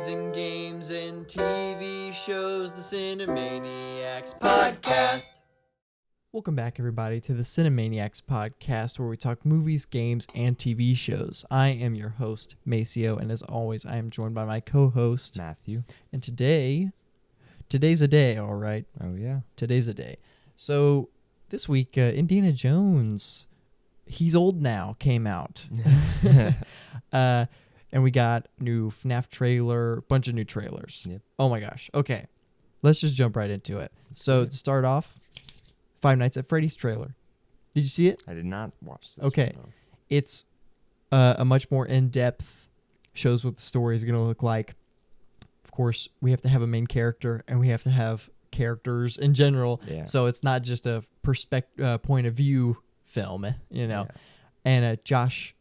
movies and games and TV shows, the Cinemaniacs podcast. Welcome back, everybody, to the Cinemaniacs podcast, where we talk movies, games, and TV shows. I am your host, Maceo, and as always, I am joined by my co-host, Matthew. And today's a day, all right? Oh, yeah. Today's a day. So this week, Indiana Jones, He's Old Now, came out. And we got new FNAF trailer, bunch of new trailers. Yep. Oh my gosh. Okay. Let's just jump right into it. So to start off, Five Nights at Freddy's trailer. Did you see it? I did not watch this. Okay. One, no. It's a much more in-depth, shows what the story is going to look like. Of course, we have to have a main character, and we have to have characters in general. Yeah. So it's not just a point of view film, you know. Yeah. And Josh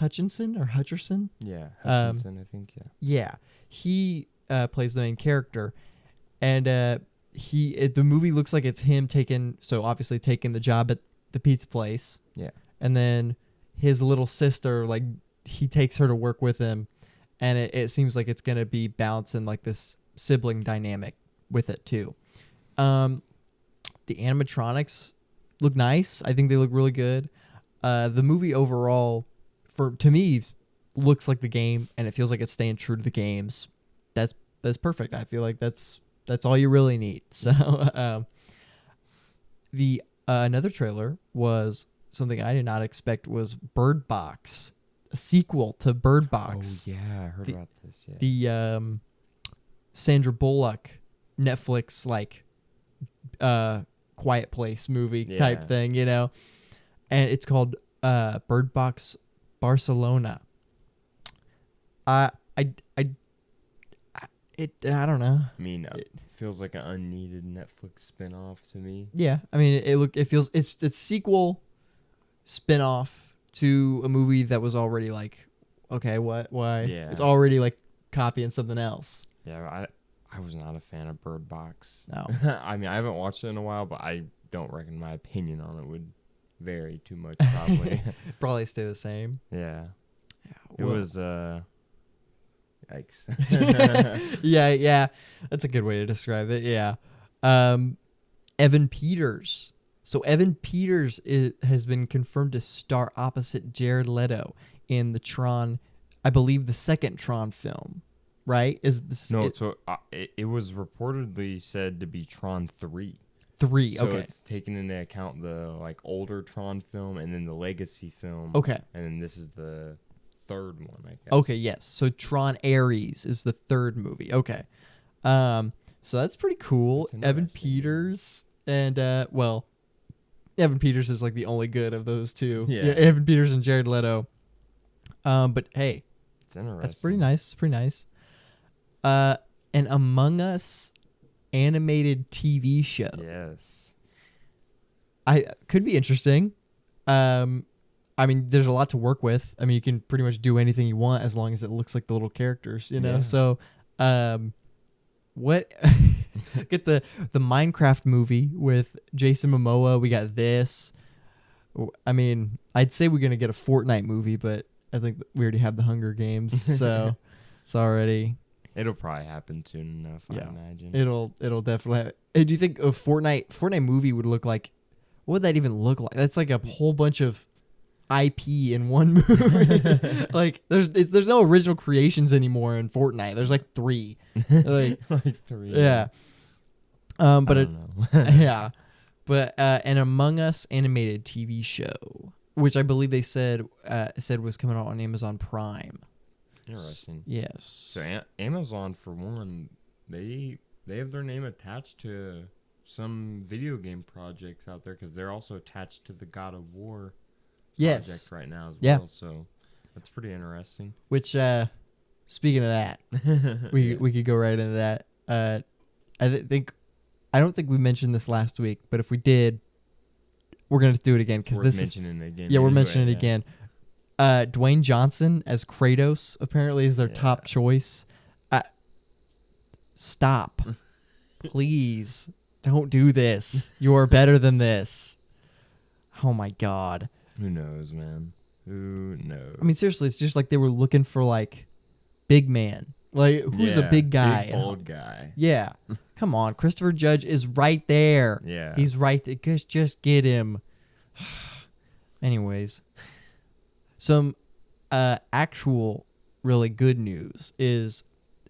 Hutcherson, Yeah, Hutchinson, I think, yeah. Yeah, he plays the main character, and the movie looks like it's him taking the job at the pizza place. Yeah. And then his little sister, like, he takes her to work with him, and it seems like it's gonna be balancing like this sibling dynamic with it too. The animatronics look nice. I think they look really good. The movie overall, to me, looks like the game, and it feels like it's staying true to the games. That's perfect. I feel like that's all you really need. So the another trailer was something I did not expect, was Bird Box, a sequel to Bird Box. Oh, yeah, I heard about this. Yeah. The Sandra Bullock Netflix, like, Quiet Place movie type thing, you know, and it's called Bird Box Barcelona. I don't know. I mean, it feels like an unneeded Netflix spinoff to me. Yeah, I mean, it's sequel spinoff to a movie that was already like, okay, why? Yeah. It's already like copying something else. Yeah, I was not a fan of Bird Box. No. I mean, I haven't watched it in a while, but I don't reckon my opinion on it would vary too much, probably. Probably stay the same. Yeah. Well, It was, yikes. yeah. That's a good way to describe it. Yeah. Evan Peters. So Evan Peters has been confirmed to star opposite Jared Leto in the Tron, I believe the second Tron film, right? It was reportedly said to be Tron 3. 3, so okay. It's taken into account the like older Tron film and then the Legacy film. Okay. And then this is the third one, I guess. Okay, yes. So Tron Ares is the third movie. Okay. So that's pretty cool. Evan Peters and Evan Peters is like the only good of those two. Yeah. Evan Peters and Jared Leto. But hey, it's interesting. That's pretty nice. Pretty nice. An Among Us animated TV show. Yes. Could be interesting. I mean, there's a lot to work with. I mean, you can pretty much do anything you want as long as it looks like the little characters, you know? Yeah. So, what? Get the Minecraft movie with Jason Momoa. We got this. I mean, I'd say we're going to get a Fortnite movie, but I think we already have the Hunger Games, so it's already... It'll probably happen soon enough, Yeah. I imagine. It'll definitely have... Hey, do you think a Fortnite movie would look like... What would that even look like? That's like a whole bunch of IP in one movie. Like, there's no original creations anymore in Fortnite. There's like 3. Like 3. Yeah. But I don't know. yeah. But an Among Us animated TV show, which I believe they said was coming out on Amazon Prime. Interesting. Yes. So Amazon, for one, they have their name attached to some video game projects out there because they're also attached to the God of War project right now as well. So that's pretty interesting. Which, speaking of that, we could go right into that. I don't think we mentioned this last week, but if we did, we're gonna do it again because this is mentioning it again. Yeah, we're mentioning it again. Dwayne Johnson as Kratos apparently is their top choice. Stop. Please don't do this. You are better than this. Oh my God. Who knows, man? Who knows? I mean, seriously, it's just like they were looking for like big man. Like, who's a big guy? Big, bold guy. Yeah. Come on. Christopher Judge is right there. Yeah. He's right there. Just get him. Anyways. Some actual really good news is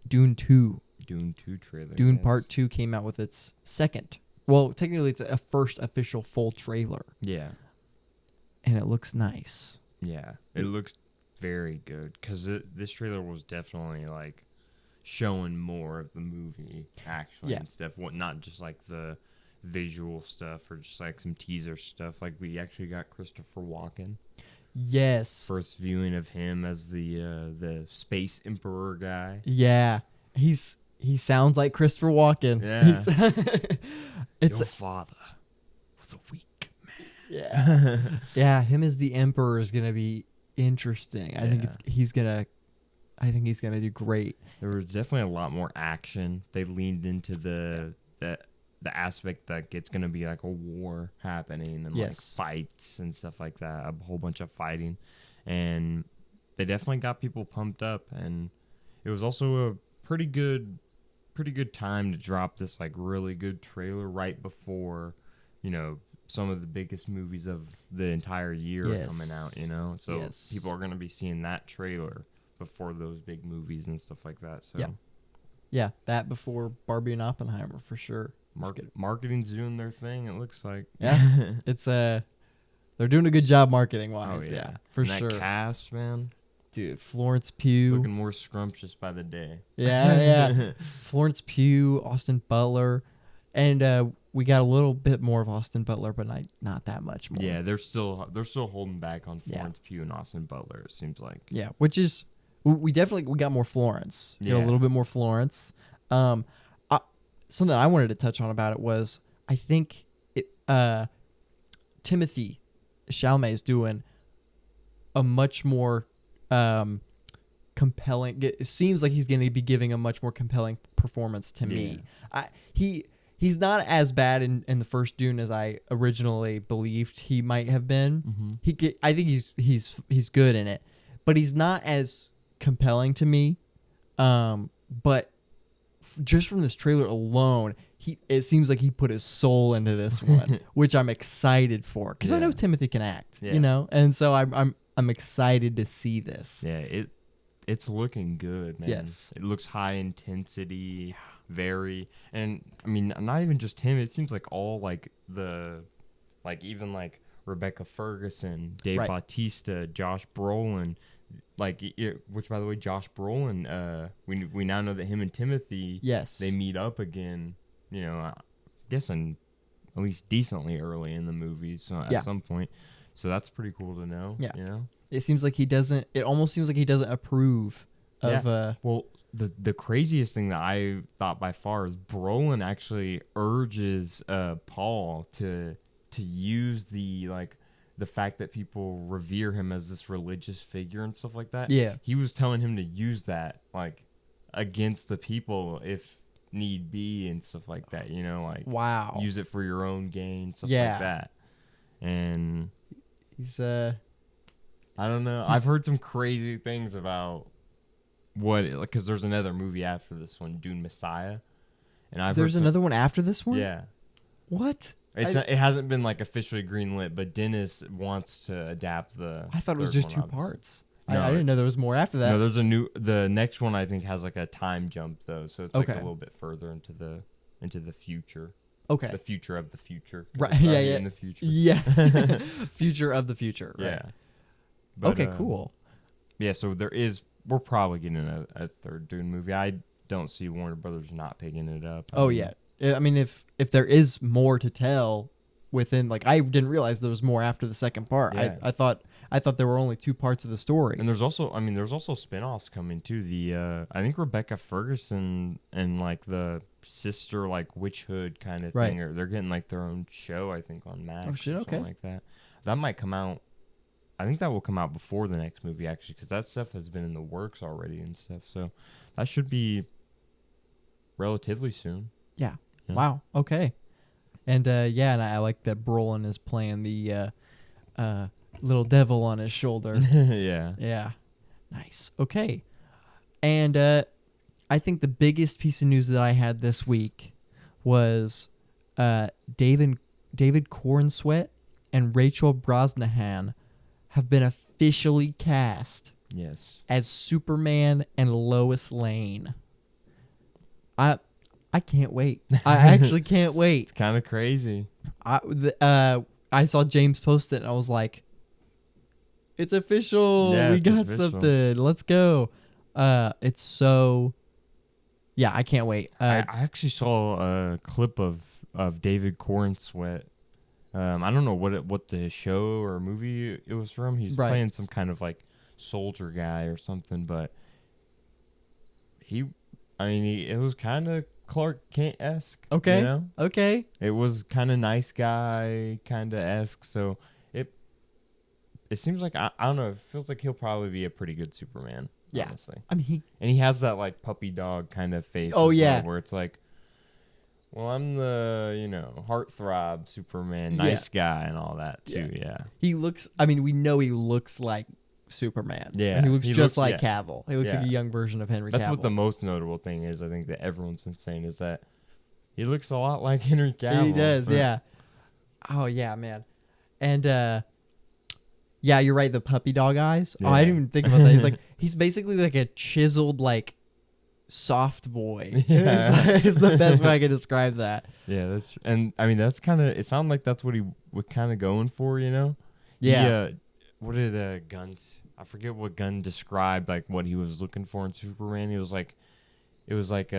Dune 2. Dune 2 trailer. Dune Part 2 came out with its second. Well, technically, it's a first official full trailer. Yeah. And it looks nice. Yeah. It looks very good. Because this trailer was definitely, like, showing more of the movie, actually, and stuff. Not just, like, the visual stuff or just, like, some teaser stuff. Like, we actually got Christopher Walken. Yes. First viewing of him as the space emperor guy. Yeah. He sounds like Christopher Walken. Yeah. Your father was a weak man. Yeah. Yeah, him as the emperor is going to be interesting. I think he's going to do great. There was definitely a lot more action. They leaned into the aspect that it's going to be like a war happening and like fights and stuff like that, a whole bunch of fighting, and they definitely got people pumped up. And it was also a pretty good time to drop this like really good trailer right before, you know, some of the biggest movies of the entire year are coming out, you know, so people are going to be seeing that trailer before those big movies and stuff like that. So yeah, that before Barbie and Oppenheimer for sure. Marketing's doing their thing, it looks like. Yeah. It's they're doing a good job marketing wise. Oh, yeah, for sure. That cast, man. Dude, Florence Pugh. Looking more scrumptious by the day. Yeah. Florence Pugh, Austin Butler. And we got a little bit more of Austin Butler, but not that much more. Yeah, they're still holding back on Florence Pugh and Austin Butler, it seems like. Yeah, which is we got more Florence. We got a little bit more Florence. Something I wanted to touch on about it was I think Timothy Chalamet is doing a much more compelling. It seems like he's going to be giving a much more compelling performance to me. He's not as bad in the first Dune as I originally believed he might have been. Mm-hmm. I think he's good in it, but he's not as compelling to me. But just from this trailer alone, it seems like he put his soul into this one, which I'm excited for because I know Timothy can act, you know, and so I'm excited to see this. Yeah, it's looking good, man. Yes, it looks high intensity, very, and I mean, not even just him. It seems like all like even like Rebecca Ferguson, Dave Bautista, Josh Brolin. Which by the way, Josh Brolin, we now know that him and Timothy, they meet up again. You know, I guess at least decently early in the movie, so at some point. So that's pretty cool to know. Yeah, you know, it seems like he doesn't. It almost seems like he doesn't approve of. Well, the craziest thing that I thought by far is Brolin actually urges Paul to use the fact that people revere him as this religious figure and stuff like that. Yeah. He was telling him to use that, like, against the people if need be and stuff like that, you know, like, use it for your own gain, stuff like that. And he's, I don't know. I've heard some crazy things about because there's another movie after this one, Dune Messiah. And there's another one after this one? Yeah. What? It hasn't been like officially greenlit, but Dennis wants to adapt the. I thought it was just 2 parts. No, I didn't know there was more after that. No, there's the next one I think has like a time jump though, so it's like a little bit further into the future. Okay. The future of the future. Right. Yeah. In the future. Yeah. Future of the future. Right. Yeah. But, okay. Cool. Yeah. So we're probably getting a third Dune movie. I don't see Warner Brothers not picking it up. I mean, if there is more to tell within, like, I didn't realize there was more after the second part. Yeah. I thought there were only 2 parts of the story. And there's also spin-offs coming too. I think Rebecca Ferguson and like the sister like Witch Hood kind of thing, or they're getting like their own show, I think, on Max. Oh shit! Or something like that. That might come out. I think that will come out before the next movie actually, because that stuff has been in the works already and stuff. So that should be relatively soon. Yeah. Wow. Okay. And and I like that Brolin is playing the little devil on his shoulder. Yeah. Yeah. Nice. Okay. And I think the biggest piece of news that I had this week was David Cornsweet and Rachel Brosnahan have been officially cast as Superman and Lois Lane. I can't wait. I actually can't wait. It's kind of crazy. I saw James post it and I was like, it's official. Yeah, we it's got official. something. Let's go. It's so... Yeah, I can't wait. I actually saw a clip of David Cornsweet. I don't know what the show or movie it was from. He's playing some kind of like soldier guy or something, but it was kind of Clark Kent-esque. Okay. You know? Okay. It was kind of nice guy kind of esque. So it seems like I don't know. It feels like he'll probably be a pretty good Superman. Yeah. Honestly. I mean, he has that like puppy dog kind of face. Oh, yeah. Where it's like, well, I'm the, heartthrob Superman, nice guy and all that too. Yeah. He looks, we know he looks like Superman. Yeah. And he looks just like Cavill. He looks like a young version of Henry Cavill. That's what the most notable thing is, I think, that everyone's been saying is that he looks a lot like Henry Cavill. He does, yeah. Oh, yeah, man. And, yeah, you're right. The puppy dog eyes. Yeah. Oh, I didn't even think about that. He's basically like a chiseled, like, soft boy. Yeah. It's the best way I can describe that. Yeah, that's kind of, it sounded like that's what he was kind of going for, Yeah. What did Guns, I forget what Gunn described, like, what he was looking for in Superman. He was like, it was like,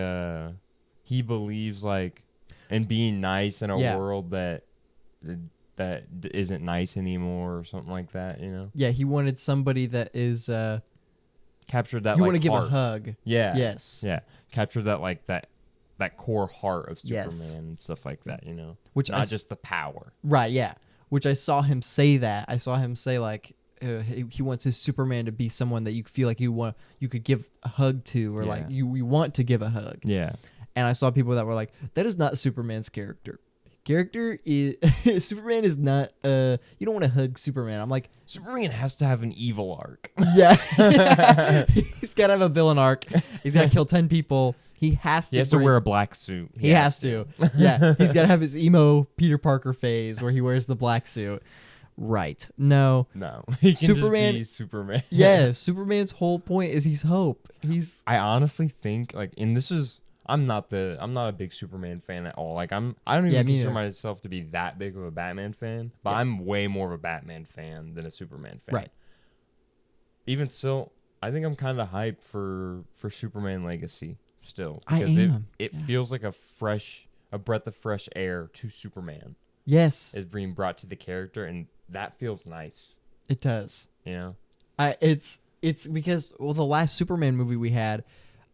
he believes, like, in being nice in a world that isn't nice anymore or something like that, Yeah, he wanted somebody that is captured that. You want to give heart. a hug. Yeah. Yes. Yeah. Captured that like that core heart of Superman and stuff like that, Which not just the power. Right. Yeah. Which I saw him say that. I saw him say like he wants his Superman to be someone that you feel like you could give a hug to, or like you want to give a hug. Yeah. And I saw people that were like, that is not Superman's character. Character is Superman is not you don't want to hug Superman. I'm like, Superman has to have an evil arc. Yeah. He's got to have a villain arc. He's got to kill 10 people. He has to wear a black suit. He has to. Yeah. He's got to have his emo Peter Parker phase where he wears the black suit. Right. No. He can Superman just be Superman. Yeah, Superman's whole point is he's hope. I honestly think I'm not a big Superman fan at all. Like I don't even consider myself to be that big of a Batman fan, but I'm way more of a Batman fan than a Superman fan. Right. Even still, I think I'm kind of hyped for Superman Legacy still, because it feels like a breath of fresh air to Superman. Yes. Is being brought to the character, and that feels nice. It does. It's because the last Superman movie we had,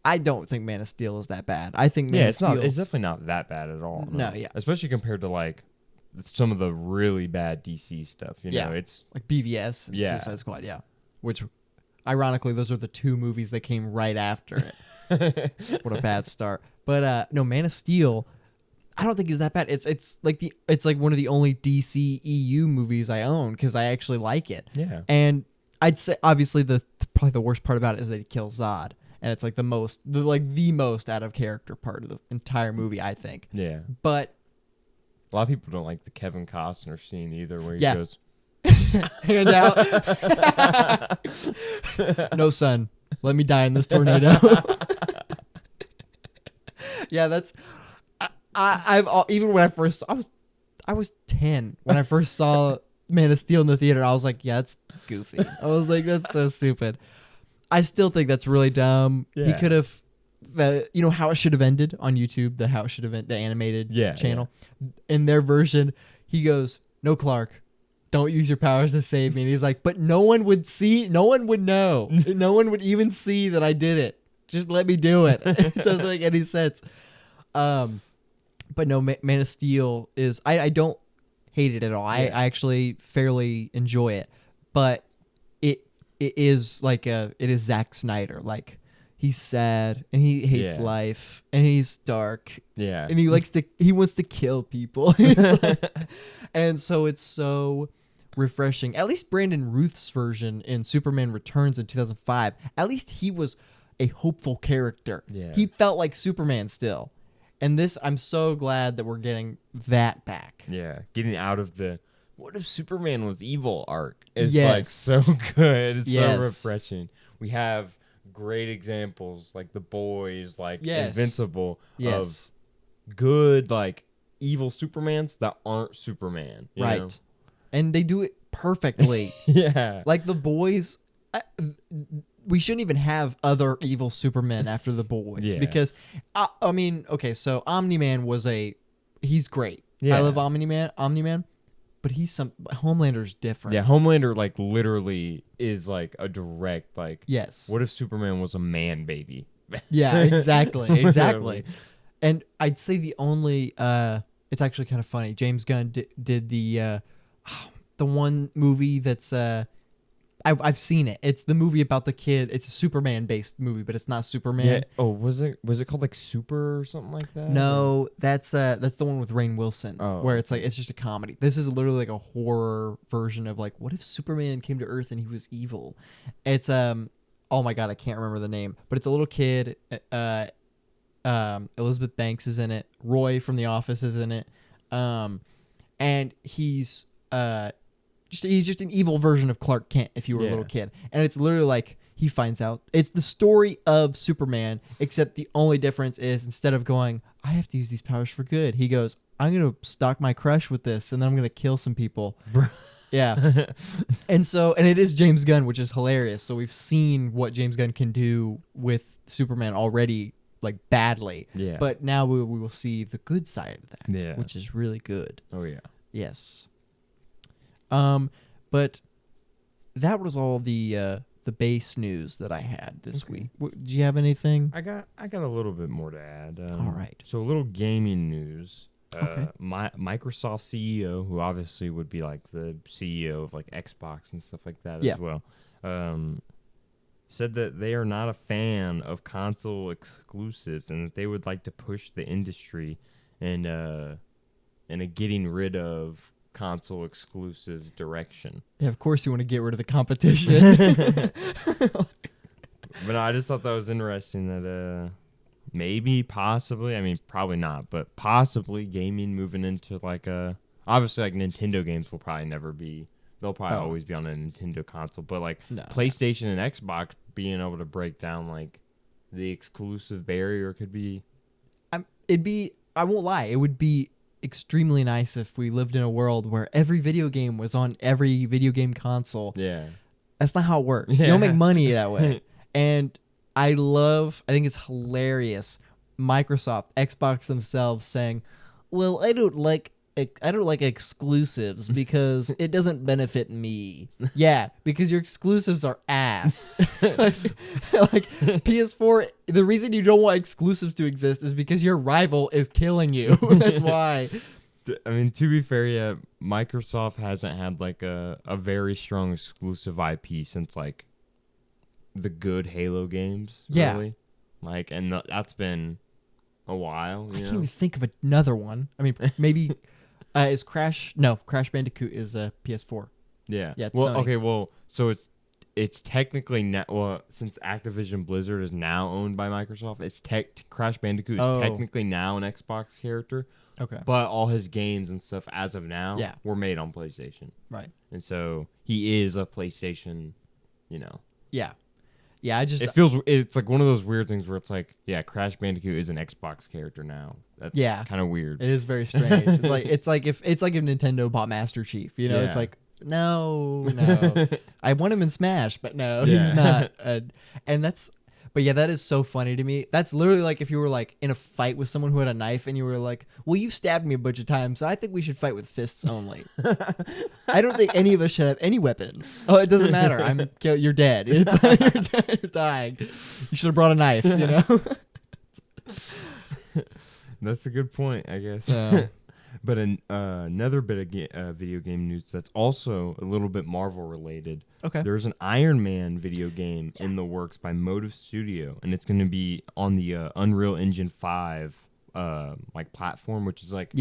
I don't think Man of Steel is that bad. I think Man of Steel... it's definitely not that bad at all. No, yeah. Especially compared to, like, some of the really bad DC stuff. You know, it's... Like BVS and Suicide Squad, Which, ironically, those are the two movies that came right after it. What a bad start. But, no, Man of Steel, I don't think is that bad. It's like one of the only DC EU movies I own, because I actually like it. Yeah. And I'd say, obviously, probably the worst part about it is that he kills Zod. And it's like the most out of character part of the entire movie, I think. Yeah. But a lot of people don't like the Kevin Costner scene either, where he goes hand out. No, son, let me die in this tornado. Yeah, that's. I've even when I first I was 10 when I first saw Man of Steel in the theater. I was like, yeah, that's goofy. I was like, that's so stupid. I still think that's really dumb. Yeah. He could have, how it should have ended on YouTube, the How It Should Have Ended, the animated channel. Yeah. In their version, he goes, "No, Clark, don't use your powers to save me." And he's like, "But no one would know. No one would even see that I did it. Just let me do it." It doesn't make any sense. But no, Man of Steel is, I don't hate it at all. Yeah. I actually fairly enjoy it. But it is it is Zack Snyder. Like, he's sad and he hates life and he's dark. Yeah. And he wants to kill people. And so it's so refreshing. At least Brandon Routh's version in Superman Returns in 2005, at least he was a hopeful character. Yeah. He felt like Superman still. And this, I'm so glad that we're getting that back. Yeah, getting out of the what if Superman was evil arc is Yes. like so good. It's Yes. so refreshing. We have great examples like The Boys, like Yes. Invincible Yes. of good like evil Supermans that aren't Superman. You Right. know? And they do it perfectly. Yeah. Like The Boys, we shouldn't even have other evil Supermen after The Boys. Yeah. Because, I mean, okay, so Omni-Man he's great. Yeah. I love Omni-Man, but Homelander's different. Yeah, Homelander like literally is like a direct like Yes. what if Superman was a man baby? Yeah, exactly. Literally. And I'd say the only, it's actually kind of funny. James Gunn did the one movie that's, I've seen it. It's the movie about the kid. It's a Superman based movie, but it's not Superman. Yeah. Oh, was it called like Super or something like that? No, that's the one with Rainn Wilson, where it's okay. like it's just a comedy. This is literally like a horror version of like, what if Superman came to Earth and he was evil? It's oh my god, I can't remember the name, but it's a little kid. Elizabeth Banks is in it. Roy from The Office is in it, and he's just an evil version of Clark Kent if you were a little kid. And it's literally like he finds out. It's the story of Superman, except the only difference is instead of going, I have to use these powers for good, he goes, I'm going to stalk my crush with this, and then I'm going to kill some people. Yeah. And it is James Gunn, which is hilarious. So we've seen what James Gunn can do with Superman already, like badly. Yeah. But now we will see the good side of that, Yeah. which is really good. Oh yeah. Yes. But that was all the base news that I had this week. Do you have anything? I got a little bit more to add. All right. So a little gaming news. Okay. Microsoft CEO, who obviously would be like the CEO of like Xbox and stuff like that Yeah. as well, said that they are not a fan of console exclusives and that they would like to push the industry in a getting rid of console exclusives direction. Yeah, of course you want to get rid of the competition. But I just thought that was interesting that maybe, possibly, I mean, probably not, but possibly gaming moving into like obviously like Nintendo games will probably never be, they'll probably always be on a Nintendo console, but like PlayStation and Xbox being able to break down like the exclusive barrier could be. I won't lie, it would be extremely nice if we lived in a world where every video game was on every video game console. Yeah. That's not how it works. Yeah. You don't make money that way. And I think it's hilarious, Microsoft, Xbox themselves saying, well, I don't like exclusives because it doesn't benefit me. Yeah, because your exclusives are ass. like PS4, the reason you don't want exclusives to exist is because your rival is killing you. That's why. I mean, to be fair, yeah, Microsoft hasn't had like a very strong exclusive IP since like the good Halo games. Yeah. Really. Like, and that's been a while. I can't even think of another one. I mean, maybe is Crash Bandicoot is a PS4. Yeah. Yeah. It's Well, Sony. okay. Well, so it's technically since Activision Blizzard is now owned by Microsoft, Crash Bandicoot is technically now an Xbox character. Okay. But all his games and stuff as of now were made on PlayStation. Right. And so he is a PlayStation, Yeah. Yeah, it's like one of those weird things where it's like, yeah, Crash Bandicoot is an Xbox character now. That's kind of weird. It is very strange. it's like if Nintendo bought Master Chief, it's like no. I want him in Smash, but no, he's not. But yeah, that is so funny to me. That's literally like if you were like in a fight with someone who had a knife and you were like, well, you've stabbed me a bunch of times, so I think we should fight with fists only. I don't think any of us should have any weapons. Oh, it doesn't matter. You're dead. You're dying. You should have brought a knife, That's a good point, I guess. But another bit of video game news that's also a little bit Marvel related. Okay. There's an Iron Man video game in the works by Motive Studio, and it's going to be on the Unreal Engine 5 like platform, which is like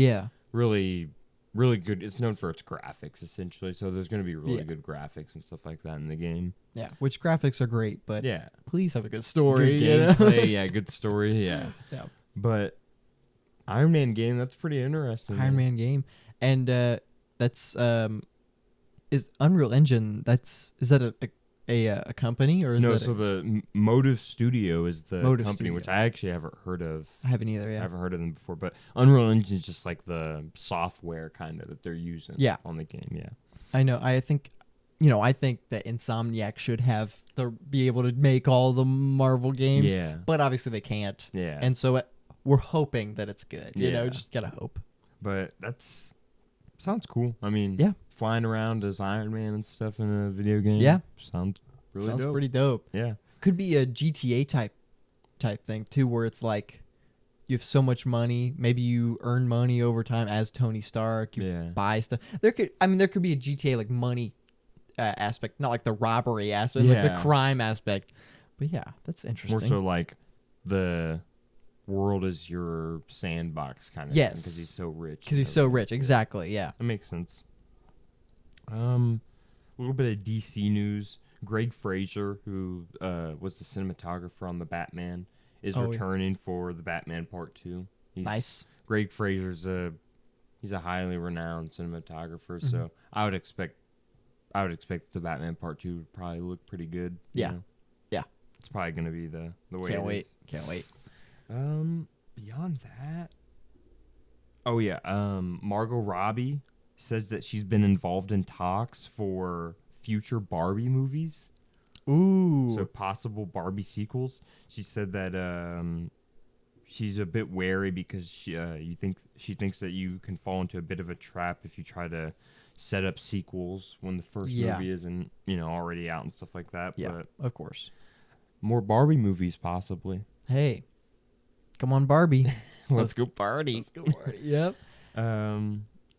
really really good. It's known for its graphics, essentially. So there's going to be really Yeah. good graphics and stuff like that in the game. Yeah, which graphics are great, but Yeah. please have a good story. Good you know? gameplay. Yeah, good story. Yeah. Yeah. But Iron Man game, that's pretty interesting. Iron Man game, and that's is Unreal Engine. Is that a company or is No, that so the Motive Studio is the Motive company, Studio. which I actually haven't heard of. I haven't either. I Yeah. haven't heard of them before, but Unreal Engine is just like the software kind of that they're using Yeah. on the game. Yeah. I know. I think that Insomniac should be able to make all the Marvel games, Yeah. but obviously they can't. Yeah. And so we're hoping that it's good. You know, Yeah. just gotta hope. But sounds cool. I mean, Yeah. flying around as Iron Man and stuff in a video game. Yeah. Sounds really Sounds dope. pretty dope. Yeah. Could be a GTA type thing too, where it's like you have so much money. Maybe you earn money over time as Tony Stark. You Yeah. buy stuff. There could be a GTA like money aspect, not like the robbery aspect, like the Yeah. crime aspect. But yeah, that's interesting. More so like the world is your sandbox kind of Yes. thing because he's so rich. Because he's so rich. Exactly. Yeah. That makes sense. A little bit of DC news. Greg Fraser, who was the cinematographer on the Batman, is returning for the Batman Part 2. Nice. Greg Fraser's he's a highly renowned cinematographer, so I would expect the Batman Part 2 would probably look pretty good. you Yeah. know? Yeah. It's probably gonna be the way. Can't wait. Beyond that, Margot Robbie says that she's been involved in talks for future Barbie movies. Ooh. So possible Barbie sequels. She said that she's a bit wary because she thinks that you can fall into a bit of a trap if you try to set up sequels when the first movie isn't already out and stuff like that. Yeah, But of course. more Barbie movies possibly. Hey, come on, Barbie. Let's go party. Let's go party. Yep.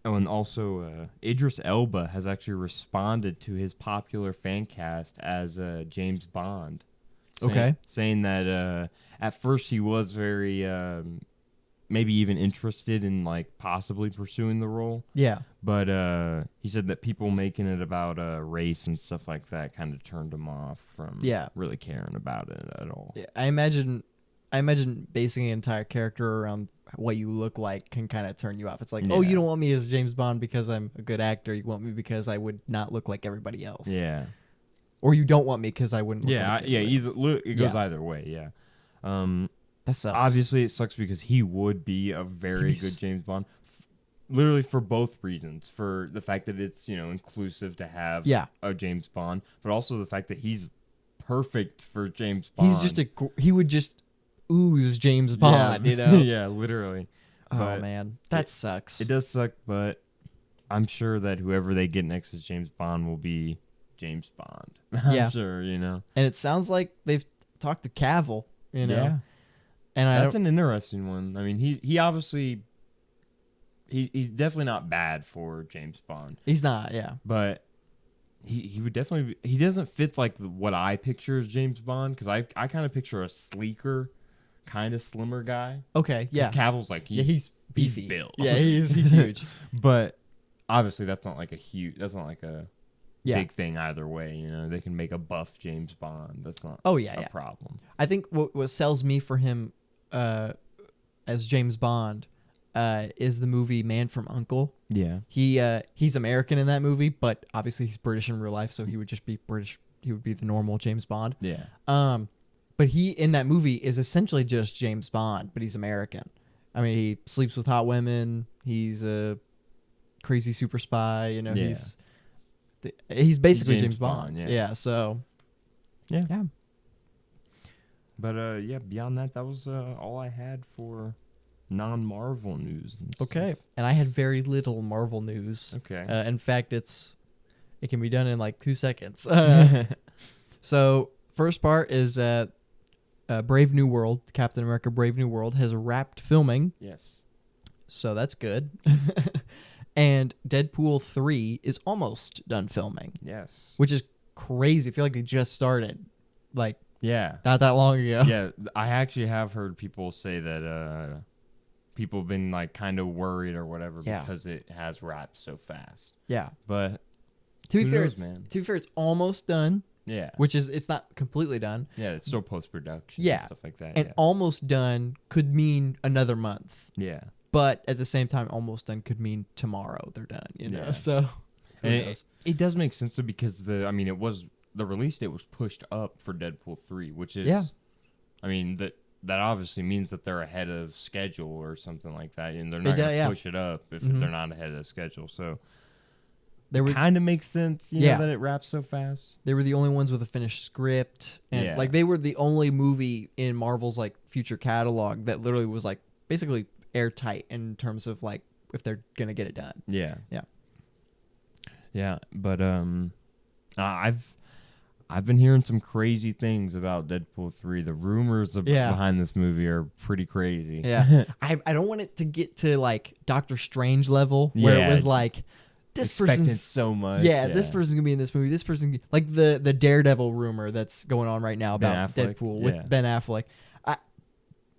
And also Idris Elba has actually responded to his popular fan cast as James Bond. Saying that at first he was very maybe even interested in like possibly pursuing the role. Yeah. But he said that people making it about race and stuff like that kind of turned him off from really caring about it at all. Yeah, I imagine basing an entire character around what you look like can kind of turn you off. It's like, oh, you don't want me as James Bond because I'm a good actor. You want me because I would not look like everybody else. Yeah. Or you don't want me because I wouldn't look like everybody else. It goes either way, yeah. That sucks. Obviously, it sucks because he would be a very good James Bond. Literally for both reasons. For the fact that it's, inclusive to have a James Bond, but also the fact that he's perfect for James Bond. He's just he would just ooze James Bond, Yeah, literally. Oh, But man. That sucks. It does suck, but I'm sure that whoever they get next as James Bond will be James Bond. I'm sure, And it sounds like they've talked to Cavill, Yeah. And that's an interesting one. I mean, he obviously he's definitely not bad for James Bond. He's not, yeah. But he would definitely he doesn't fit like what I picture as James Bond because I kind of picture a sleeker, kind of slimmer guy. Okay, yeah. Cavill's like he's beefy. He's built. Yeah, he's huge. But obviously that's not like a Yeah. big thing either way. They can make a buff James Bond. That's not a problem. I think what sells me for him as James Bond is the movie Man from U.N.C.L.E. Yeah. He's American in that movie, but obviously he's British in real life, so he would just be British. He would be the normal James Bond. Yeah. But he in that movie is essentially just James Bond, but he's American. I mean, he sleeps with hot women. He's a crazy super spy. He's basically James Bond. Yeah. So. Yeah. Yeah. But beyond that was all I had for non-Marvel news. And stuff. Okay. And I had very little Marvel news. Okay. In fact, it can be done in like 2 seconds. So first part is Brave New World, Captain America Brave New World has wrapped filming. Yes. So that's good. And Deadpool 3 is almost done filming. Yes. Which is crazy. I feel like they just started. Yeah. Not that long ago. Yeah. I actually have heard people say that people have been like kind of worried or whatever Yeah. because it has wrapped so fast. Yeah. But To be who fair, knows, man? to be fair, it's almost done. Yeah. Which is, it's not completely done. Yeah, it's still post-production Yeah. and stuff like that. And almost done could mean another month. yeah. But at the same time, almost done could mean tomorrow they're done, you know? Yeah. So, who And knows? it does make sense though because the release date was pushed up for Deadpool 3, which is, Yeah. I mean, that obviously means that they're ahead of schedule or something like that. And they're not going to push it up if they're not ahead of schedule. So it kind of makes sense, you know, that it wraps so fast. They were the only ones with a finished script. And like they were the only movie in Marvel's like future catalog that literally was like basically airtight in terms of like if they're going to get it done. Yeah. Yeah. Yeah, but I've been hearing some crazy things about Deadpool 3. The rumors behind this movie are pretty crazy. Yeah. I don't want it to get to like Doctor Strange level where it was like this person's so much. Yeah, this person's going to be in this movie. This person like the Daredevil rumor that's going on right now about Deadpool with Ben Affleck.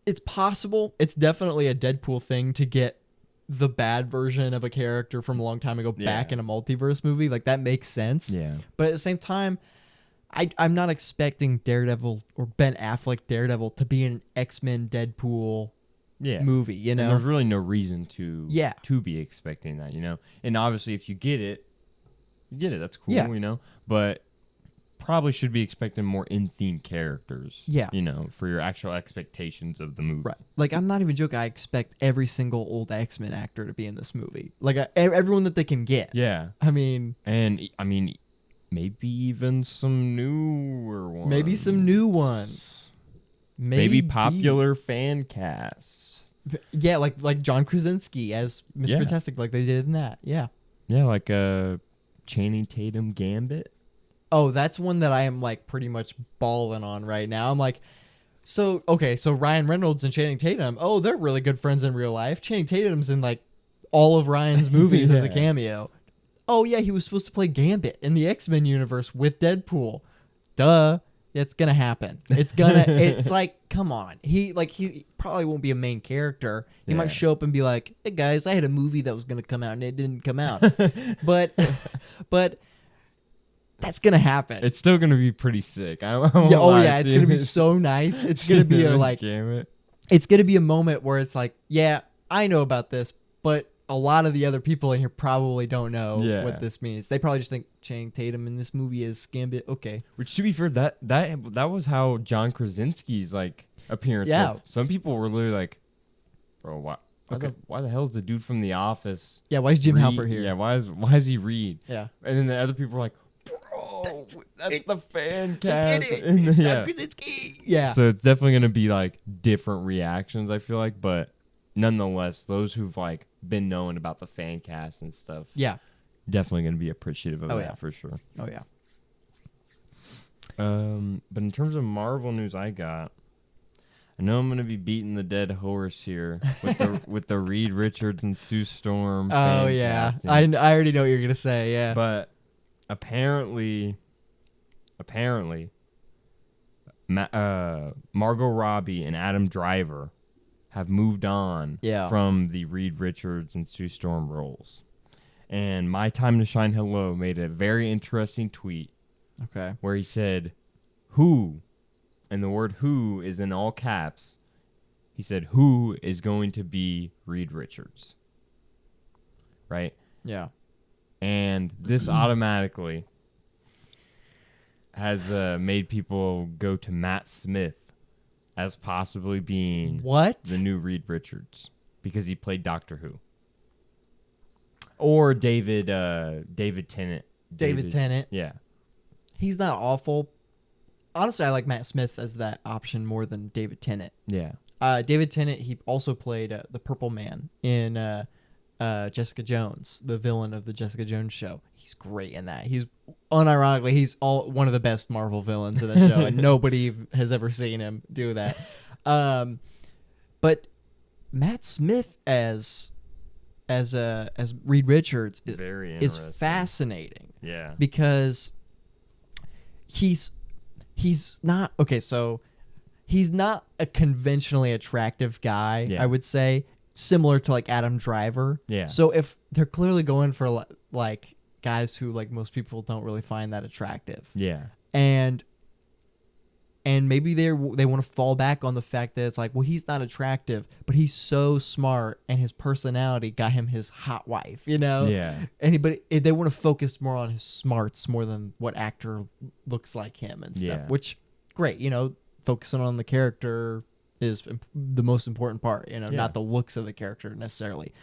It's possible. It's definitely a Deadpool thing to get the bad version of a character from a long time ago back in a multiverse movie. Like that makes sense. Yeah. But at the same time, I'm not expecting Daredevil or Ben Affleck Daredevil to be an X-Men Deadpool movie, you know? And there's really no reason to be expecting that, you know? And obviously if you get it, that's cool, you know? But probably should be expecting more in-theme characters, you know, for your actual expectations of the movie. Right. Like, I'm not even joking. I expect every single old X-Men actor to be in this movie. Like, everyone that they can get. Yeah. I mean, maybe even some newer ones. Maybe some new ones. Maybe popular fan casts. Yeah, like John Krasinski as Mr. Fantastic, like they did in that. Yeah. Yeah, like Channing Tatum Gambit. Oh, that's one that I am like pretty much balling on right now. I'm like, so Ryan Reynolds and Channing Tatum, oh, they're really good friends in real life. Channing Tatum's in like all of Ryan's movies as a cameo. Oh yeah, he was supposed to play Gambit in the X-Men universe with Deadpool. Duh. It's gonna happen. It's like, come on. He probably won't be a main character. He might show up and be like, hey guys, I had a movie that was gonna come out and it didn't come out. but that's gonna happen. It's still gonna be pretty sick. It's gonna be so nice. It's gonna be it's gonna be a moment where it's like, yeah, I know about this, but a lot of the other people in here probably don't know what this means. They probably just think Channing Tatum in this movie is Gambit. Okay. Which, to be fair, that was how John Krasinski's like appearance was. Some people were literally like, bro, why the hell is the dude from The Office? Yeah, why is Jim Halpert here? Yeah, why is he Reed? Yeah. And then the other people were like, bro, that's the fan cast. John Krasinski. Yeah. So it's definitely gonna be like different reactions, I feel like, but nonetheless, those who've like been knowing about the fan cast and stuff, definitely gonna be appreciative of that for sure. Oh yeah. But in terms of Marvel news, I know I'm gonna be beating the dead horse here with the Reed Richards and Sue Storm. Oh yeah, I already know what you're gonna say. Yeah, but apparently, Margot Robbie and Adam Driver have moved on from the Reed Richards and Sue Storm roles. And My Time to Shine Hello made a very interesting tweet. Okay. Where he said, who, and the word who is in all caps. He said, who is going to be Reed Richards? Right? Yeah. And this automatically has made people go to Matt Smith as possibly being the new Reed Richards because he played Doctor Who. Or David Tennant. David Tennant. Yeah. He's not awful. Honestly, I like Matt Smith as that option more than David Tennant. Yeah. David Tennant, he also played the Purple Man in Jessica Jones, the villain of the Jessica Jones show. He's great in that. He's unironically, he's one of the best Marvel villains in the show, and nobody has ever seen him do that. But Matt Smith as Reed Richards is fascinating. Yeah, because he's not a conventionally attractive guy. I would say. similar to like Adam Driver. Yeah. So if they're clearly going for like guys who like most people don't really find that attractive. Yeah. And maybe they want to fall back on the fact that it's like, well, he's not attractive, but he's so smart, and his personality got him his hot wife, you know? Yeah. But they want to focus more on his smarts more than what actor looks like him and stuff. Yeah. Which, great, you know, focusing on the character is the most important part, you know, not the looks of the character necessarily.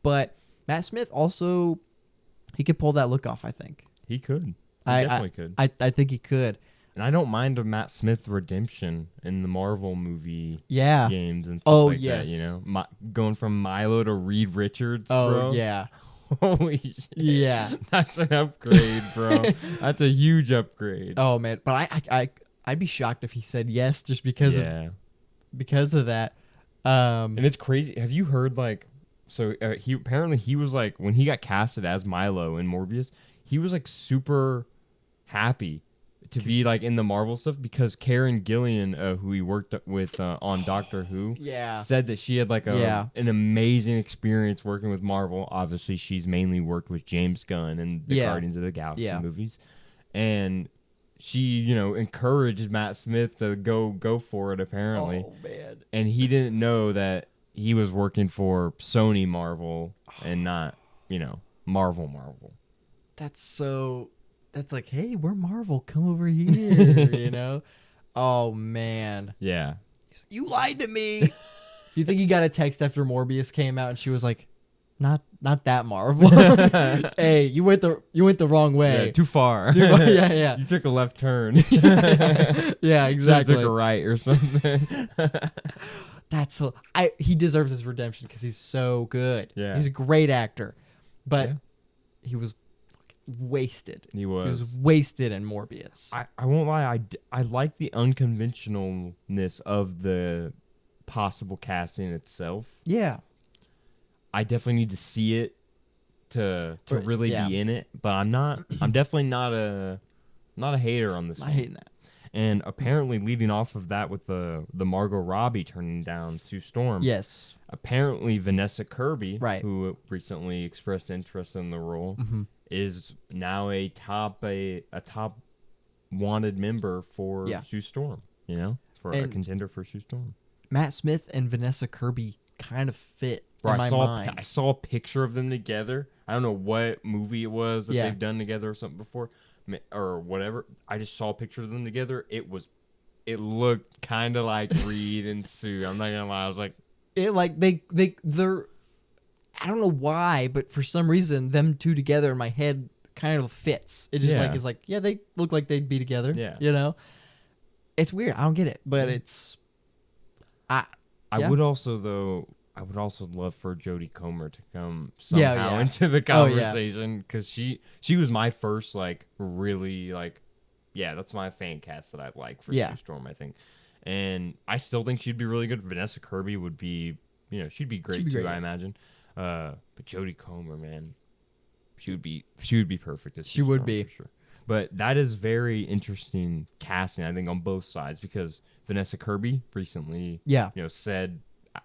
But Matt Smith also, he could pull that look off, I think. He could. He definitely could. I think he could. And I don't mind a Matt Smith redemption in the Marvel movie games and stuff like that, you know? Going from Milo to Reed Richards, bro. Oh, yeah. Holy shit. Yeah. That's an upgrade, bro. That's a huge upgrade. Oh, man. But I'd be shocked if he said yes just because of that. And it's crazy. Have you heard, like... So, he was, like... When he got casted as Milo in Morbius, he was, like, super happy to be like in the Marvel stuff because Karen Gillian, who he worked with on Doctor Who, said that she had like an amazing experience working with Marvel. Obviously, she's mainly worked with James Gunn and the Guardians of the Galaxy movies, and she, you know, encouraged Matt Smith to go for it. Apparently, oh man, and he didn't know that he was working for Sony Marvel and not, you know, Marvel. That's like, hey, we're Marvel. Come over here, you know? Oh, man. Yeah. You lied to me. You think he got a text after Morbius came out and she was like, not that Marvel. Hey, you went the wrong way. Yeah, too far. Yeah. You took a left turn. Yeah, exactly. You took a right or something. He deserves his redemption because he's so good. Yeah. He's a great actor. But he was wasted. He was wasted in Morbius. I won't lie. I like the unconventionalness of the possible casting itself. Yeah. I definitely need to see it to really be in it. But I'm definitely not a hater on this I'm one. not hating that. And apparently leading off of that with the Margot Robbie turning down Sue Storm. Yes. Apparently Vanessa Kirby, right, who recently expressed interest in the role, is now a top wanted member for Sue Storm, you know, for a contender for Sue Storm. Matt Smith and Vanessa Kirby kind of fit in my mind. I saw a picture of them together. I don't know what movie it was that they've done together or something before or whatever. I just saw a picture of them together. It looked kind of like Reed and Sue. I'm not gonna lie. I was like, they're. I don't know why, but for some reason, them two together in my head kind of fits. It just they look like they'd be together. Yeah, you know, it's weird. I don't get it, but it's. I would also love for Jodie Comer to come somehow into the conversation because she was my first like really like that's my fan cast that I like for Sue Storm, I think, and I still think she'd be really good. Vanessa Kirby would be, you know, she'd be great too, I imagine. But Jodie Comer, man, she would be perfect as Sue Storm, for sure. But that is very interesting casting, I think, on both sides because Vanessa Kirby recently, you know, said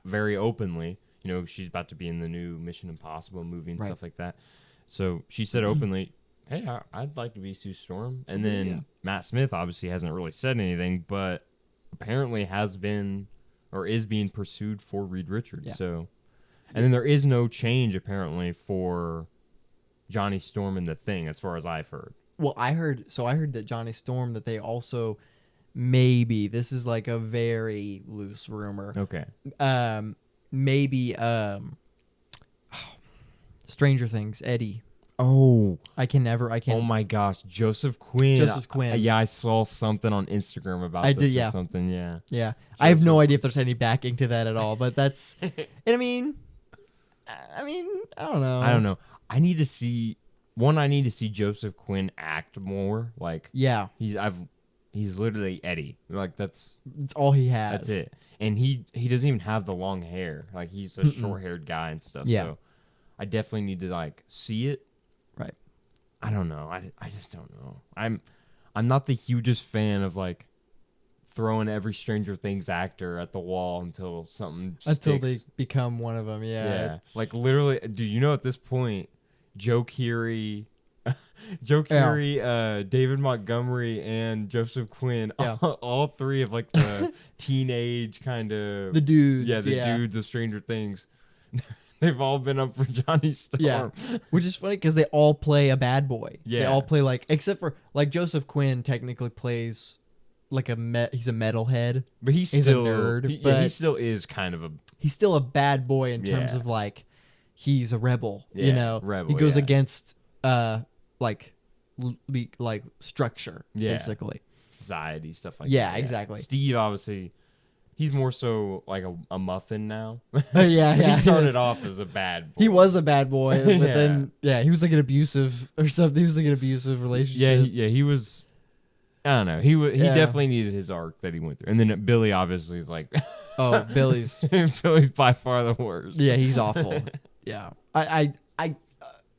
very openly, you know, she's about to be in the new Mission Impossible movie and stuff like that. So she said openly, hey, I'd like to be Sue Storm. And then Matt Smith obviously hasn't really said anything, but apparently has been or is being pursued for Reed Richards. Yeah. So, and then there is no change apparently for Johnny Storm in The Thing, as far as I've heard. Well, I heard that Johnny Storm, that they also maybe, this is like a very loose rumor. Okay. Maybe Stranger Things, Eddie. Oh, I can't. Oh my gosh, Joseph Quinn. Yeah, I saw something on Instagram about this or something. Yeah. Yeah. I have no idea if there's any backing to that at all, but that's. And I mean, I don't know. I need to see Joseph Quinn act more. Like, he's literally Eddie. Like that's all he has. That's it. And he doesn't even have the long hair. Like he's a short-haired guy and stuff. Yeah. So I definitely need to like see it. Right. I don't know. I just don't know. I'm not the hugest fan of like throwing every Stranger Things actor at the wall until something until sticks. they become one of them. Yeah. Like literally, do you know at this point, Joe Keery, David Montgomery, and Joseph Quinn, all three of like the teenage kind of the dudes. Yeah, the dudes of Stranger Things. They've all been up for Johnny Storm. Yeah, which is funny because they all play a bad boy. Yeah. They all play like, except for like Joseph Quinn technically plays like he's a metalhead. But he's still a nerd. He still is kind of he's still a bad boy in terms of like, he's a rebel. You know, he goes against like structure basically. Society, stuff like that. Yeah, exactly. Steve, obviously, he's more so like a muffin now. Yeah. He started off as a bad boy. He was a bad boy, but then he was like an abusive or something. He was like an abusive relationship. He was. I don't know. He definitely needed his arc that he went through, and then Billy obviously is like, oh, Billy's by far the worst. Yeah, he's awful. Yeah, I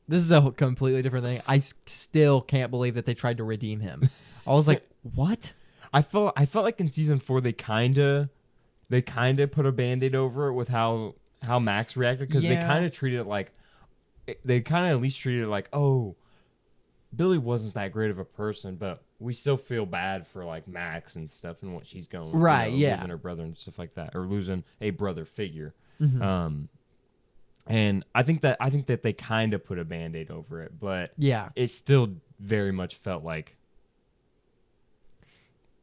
this is a completely different thing. I still can't believe that they tried to redeem him. I was like, what? I felt like in season 4 they kind of put a Band-Aid over it with how Max reacted, because they kind of treated it like, they kind of at least treated it like, oh, Billy wasn't that great of a person, but we still feel bad for like Max and stuff and what she's going through. Right, losing her brother and stuff like that, or losing a brother figure. Mm-hmm. And I think that they kind of put a Band-Aid over it, but it still very much felt like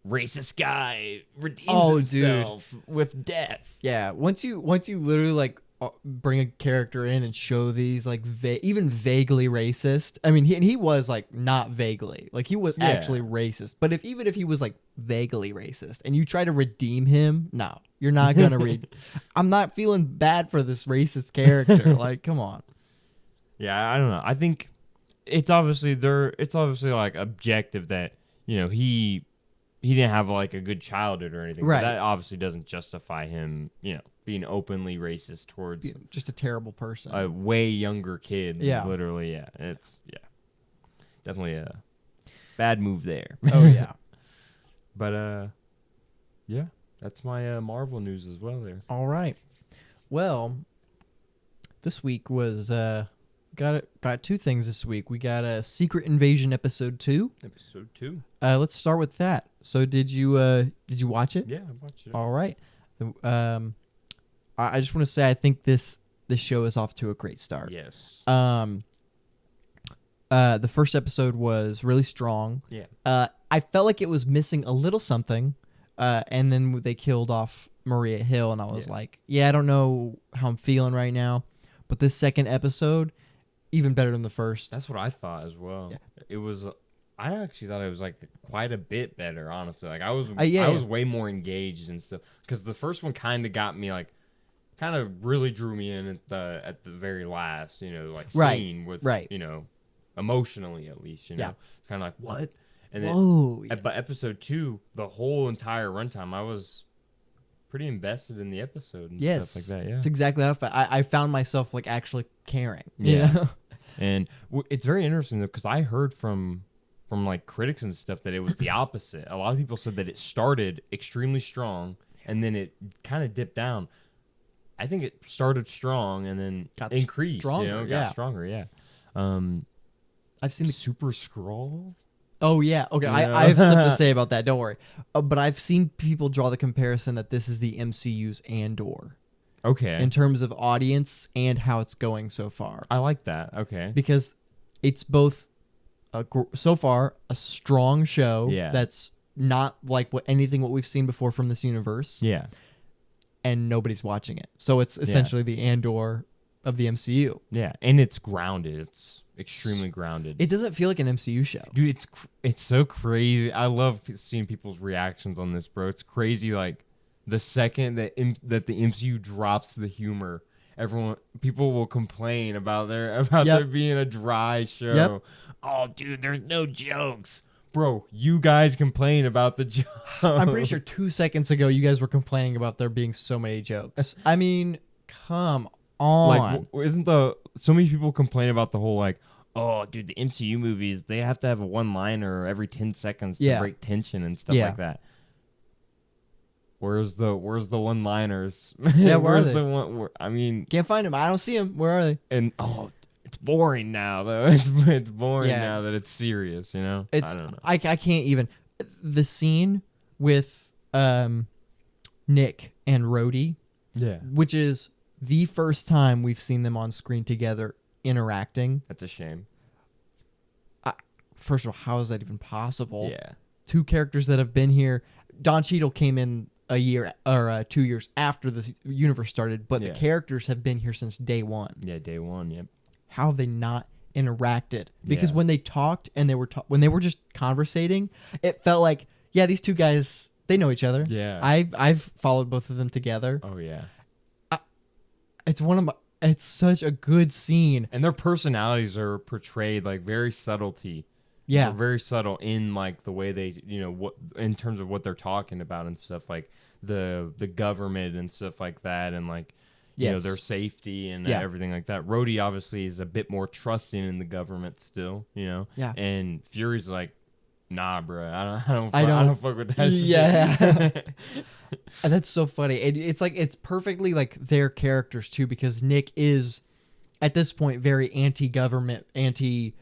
racist guy redeems himself with death. Yeah, once you literally like bring a character in and show these like even vaguely racist. I mean, he was like not vaguely, like he was actually racist. But even if he was like vaguely racist, and you try to redeem him, no, you're not gonna read. I'm not feeling bad for this racist character. Like, come on. Yeah, I don't know. I think it's obviously like objective that, you know, he didn't have like a good childhood or anything. Right. But that obviously doesn't justify him, you know, being openly racist towards just a terrible person, a way younger kid. Yeah, literally. Yeah, it's definitely a bad move there. Oh yeah. But yeah, that's my Marvel news as well there. All right. Well, this week was got two things this week. We got a Secret Invasion episode 2. Episode 2. Let's start with that. So did you watch it? Yeah, I watched it. All right. I just want to say I think this show is off to a great start. Yes. The first episode was really strong. Yeah. I felt like it was missing a little something, and then they killed off Maria Hill, and I was like, I don't know how I'm feeling right now, but this second episode, even better than the first. That's what I thought as well. Yeah. It was. I actually thought it was like quite a bit better, honestly. Like I was way more engaged and stuff, because the first one kind of got me like. Kind of really drew me in at the very last, you know, like scene with, you know, emotionally at least, you know, kind of like what, and then but episode 2, the whole entire runtime, I was pretty invested in the episode and stuff like that. Yeah, it's exactly how I found myself like actually caring. You know? And it's very interesting though, because I heard from like critics and stuff that it was the opposite. A lot of people said that it started extremely strong and then it kind of dipped down. I think it started strong and then got increased, stronger, got stronger, I've seen the Super Skrull. Oh, yeah. Okay, I have stuff to say about that. Don't worry. But I've seen people draw the comparison that this is the MCU's Andor. Okay. In terms of audience and how it's going so far. I like that. Okay. Because it's both, so far, a strong show that's not like anything we've seen before from this universe. Yeah. And nobody's watching it. So it's essentially the Andor of the MCU. Yeah, and it's grounded. It's extremely grounded. It doesn't feel like an MCU show. Dude, it's so crazy. I love seeing people's reactions on this, bro. It's crazy, like, the second that the MCU drops the humor, people will complain about there being a dry show. Yep. Oh, dude, there's no jokes. Bro, you guys complain about the jokes. I'm pretty sure 2 seconds ago you guys were complaining about there being so many jokes. I mean, come on. Like, isn't so many people complain about the whole like, oh, dude, the MCU movies, they have to have a one-liner every 10 seconds to break tension and stuff like that. Where's the one-liners? Yeah, where are Where's they? the one? I mean, Can't find them. I don't see them. Where are they? and it's boring now though. It's boring Yeah. now that it's serious. You know, It's I don't know. I can't even. The scene with Nick and Rhodey, Yeah, which is the first time we've seen them on screen together interacting. that's a shame. First of all, how is that even possible? Yeah, Two characters that have been here. Don Cheadle came in a year or 2 years after the universe started, but the characters have been here since day one. yeah, day one. Yep. How have they not interacted? Because Yeah. when they talked and they were when they were just conversating, it felt like, yeah, these two guys, they know each other. Yeah. I've followed both of them together. Oh yeah. It's such a good scene. And their personalities are portrayed like very subtlety. Yeah. They're very subtle in like the way they, what in terms of what they're talking about and stuff, like the government and stuff like that, and like their safety and everything like that. Rhodey obviously is a bit more trusting in the government still, Yeah. And Fury's like, nah, bro, I don't fuck with that. Yeah. Shit. And that's so funny. It's like it's perfectly like their characters too, because Nick is at this point very anti-government, anti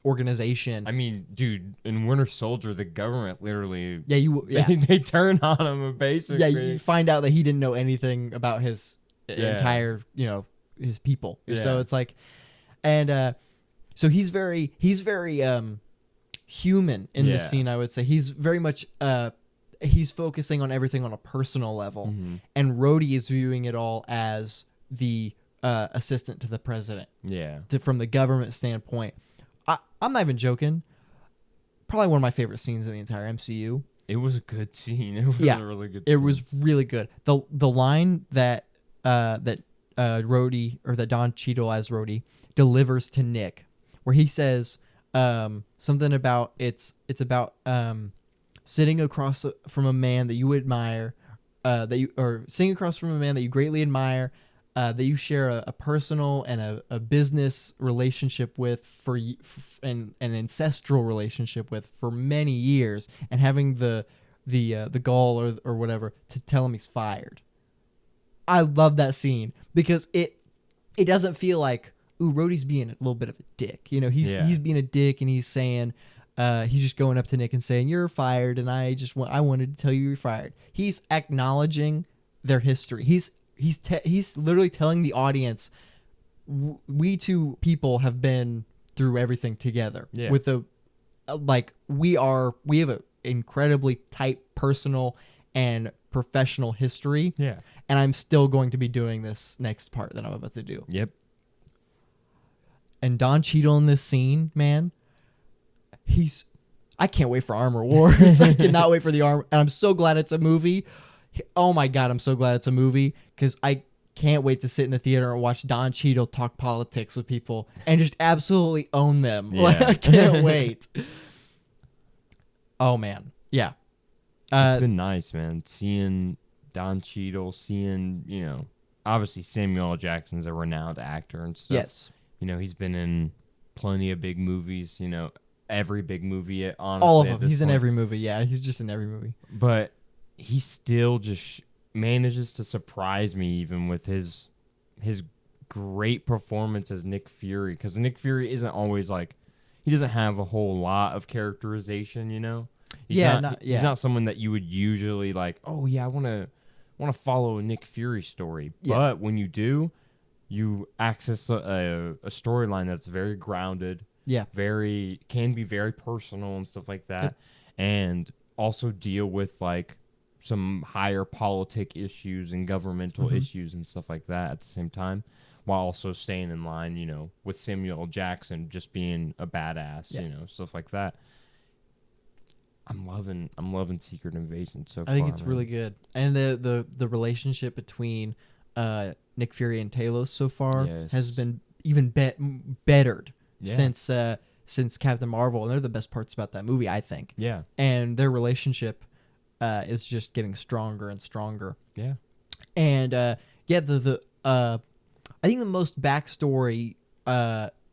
organization. I mean, dude, in Winter Soldier, the government literally they turn on him basically. Yeah, you find out that he didn't know anything about his entire, his people. Yeah. So it's like, and so he's very human in this scene. I would say he's very much he's focusing on everything on a personal level, and Rhodey is viewing it all as the assistant to the president. Yeah. From the government standpoint. I'm not even joking. Probably one of my favorite scenes in the entire MCU. It was a good scene. It was a really good scene. It was really good. The line that Rhodey, or that Don Cheadle as Rhodey delivers to Nick, where he says something about it's about sitting across from a man that you admire, sitting across from a man that you greatly admire, that you share a personal and a business relationship with and an ancestral relationship with for many years, and having the gall or whatever to tell him he's fired. I love that scene because it doesn't feel like, ooh, Rhodey's being a little bit of a dick. He's being a dick, and he's saying he's just going up to Nick and saying, you're fired, and I wanted to tell you you're fired. He's acknowledging their history. He's literally telling the audience, we two people have been through everything together. Yeah. With we have an incredibly tight personal and professional history. Yeah. And I'm still going to be doing this next part that I'm about to do. Yep. And Don Cheadle in this scene, man, I can't wait for Armor Wars. I cannot wait for the Armor, and I'm so glad it's a movie. Oh my God, I'm so glad it's a movie, because I can't wait to sit in the theater and watch Don Cheadle talk politics with people and just absolutely own them. Yeah. I can't wait. Oh man, yeah. It's been nice, man, seeing Don Cheadle, obviously Samuel L. Jackson's a renowned actor and stuff. Yes. He's been in plenty of big movies, every big movie, honestly. All of them. He's in every movie, yeah. He's just in every movie. But he still just manages to surprise me, even with his great performance as Nick Fury, because Nick Fury isn't always like, he doesn't have a whole lot of characterization, He's not someone that you would usually like, oh yeah, I want to follow a Nick Fury story. Yeah. But when you do, you access a storyline that's very grounded, can be very personal and stuff like that, and also deal with like some higher politic issues and governmental issues and stuff like that at the same time, while also staying in line, with Samuel L. Jackson just being a badass, stuff like that. I'm loving Secret Invasion so far. I think it's really good, and the relationship between Nick Fury and Talos so far has been even bettered since Captain Marvel, and they're the best parts about that movie, I think. Yeah, and their relationship is just getting stronger and stronger. Yeah, and I think the most backstory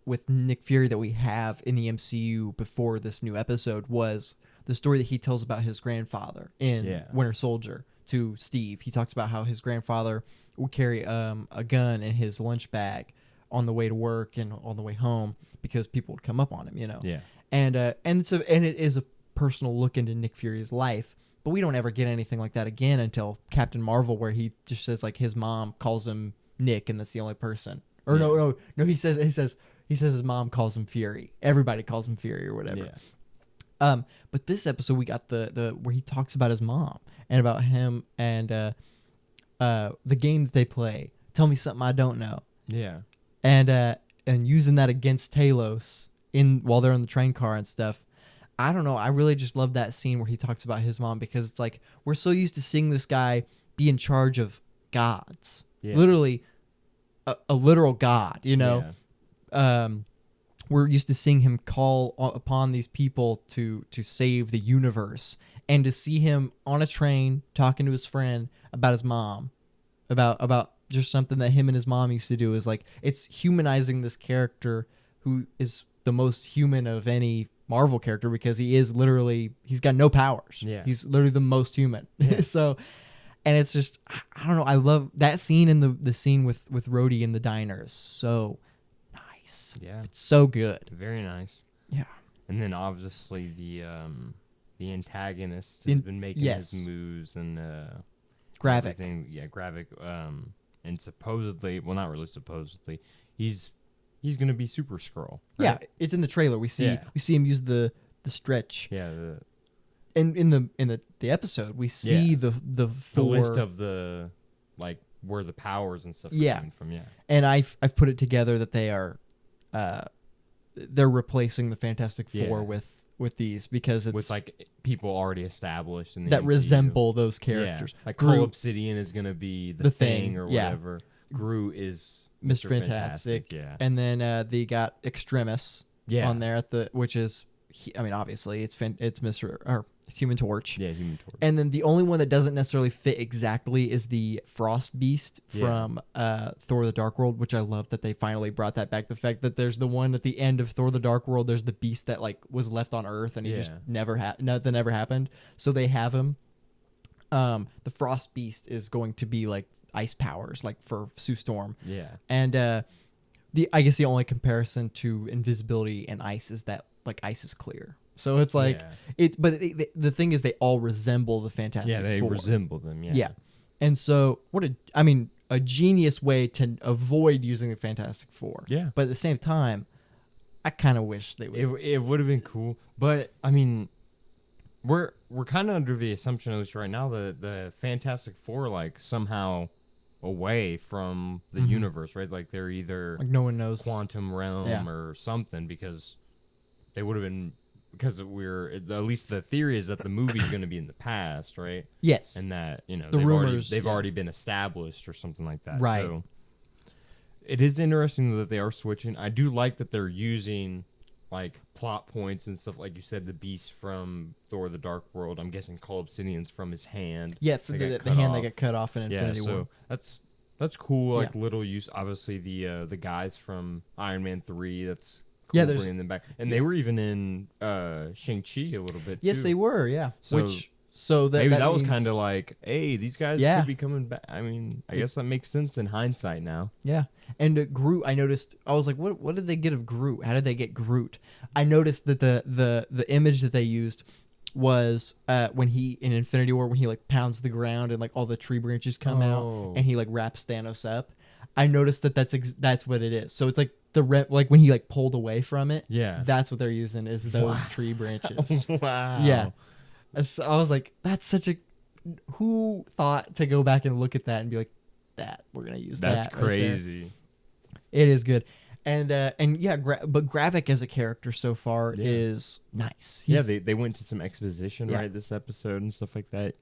with Nick Fury that we have in the MCU before this new episode was the story that he tells about his grandfather in Winter Soldier to Steve. He talks about how his grandfather would carry a gun in his lunch bag on the way to work and on the way home because people would come up on him, Yeah. And it is a personal look into Nick Fury's life, but we don't ever get anything like that again until Captain Marvel, where he just says like his mom calls him Nick, and that's the only person. Or no, he says his mom calls him Fury. Everybody calls him Fury or whatever. Yeah. But this episode we got the where he talks about his mom and about him and the game that they play. Tell me something I don't know. Yeah. And using that against Talos while they're in the train car and stuff. I don't know. I really just love that scene where he talks about his mom, because it's like we're so used to seeing this guy be in charge of gods, literally a literal god. We're used to seeing him call upon these people to save the universe, and to see him on a train talking to his friend about his mom, about just something that him and his mom used to do, is like it's humanizing this character who is the most human of any Marvel character, because he's got no powers. Yeah. He's literally the most human. Yeah. So, and it's just, I don't know. I love that scene, and the scene with Rhodey in the diner is so nice. Yeah. It's so good. Very nice. Yeah. And then obviously the antagonist has been making his moves, and Gravik. everything. Yeah, Gravik. And supposedly, well, not really supposedly, he's gonna be Super Skrull. Right? Yeah, it's in the trailer. We see him use the stretch. Yeah. And in the episode, we see the list of the, like, where the powers and stuff are coming from. Yeah. And I've put it together that they are they're replacing the Fantastic Four with these, because it's with like people already established in the that MCU. Resemble those characters. Yeah. Like Groot Obsidian is gonna be the thing or whatever. Groot is Mr. Fantastic. Yeah. And then they got Extremis on there which is, obviously it's Human Torch. Yeah, Human Torch. And then the only one that doesn't necessarily fit exactly is the Frost Beast from Thor: The Dark World, which I love that they finally brought that back. The fact that there's the one at the end of Thor: The Dark World, there's the beast that like was left on Earth, and he just nothing ever happened. So they have him. The Frost Beast is going to be like ice powers, like for Sue Storm. Yeah. And I guess the only comparison to invisibility and ice is that like ice is clear. So it's like but the thing is they all resemble the Fantastic Four. Yeah, they resemble them. Yeah. Yeah. And so a genius way to avoid using the Fantastic Four. Yeah. But at the same time, I kind of wish they would. It would have been cool, but I mean, we're kind of under the assumption, at least right now, that the Fantastic Four like somehow away from the universe, right? Like they're either like no one knows quantum realm or something, because they would have been. Because at least the theory is that the movie's going to be in the past, right? Yes. And that, the rumors, they've already been established or something like that. Right. So it is interesting that they are switching. I do like that they're using like plot points and stuff, like you said, the beast from Thor: The Dark World. I'm guessing Call Obsidian's from his hand. Yeah, for the hand that got cut off in Infinity War. So that's cool. Like little use. Obviously the guys from Iron Man 3. That's cool, bringing them back, and they were even in Shang-Chi a little bit. Yes, too. they were. Yeah, so that maybe that means, was kind of like, hey, these guys could be coming back. I mean, I guess that makes sense in hindsight now. Yeah, and Groot, I noticed. I was like, what did they get of Groot? How did they get Groot? I noticed that the image that they used was when he in Infinity War, when he like pounds the ground and like all the tree branches come out and he like wraps Thanos up. I noticed that's what it is. So it's like like when he like pulled away from it. Yeah, that's what they're using is those tree branches. Wow. Yeah, so I was like, that's such a. Who thought to go back and look at that and be like, we're gonna use that. That's crazy. Right, it is good, and yeah, but Gravik as a character so far is nice. They went to some exposition right this episode and stuff like that.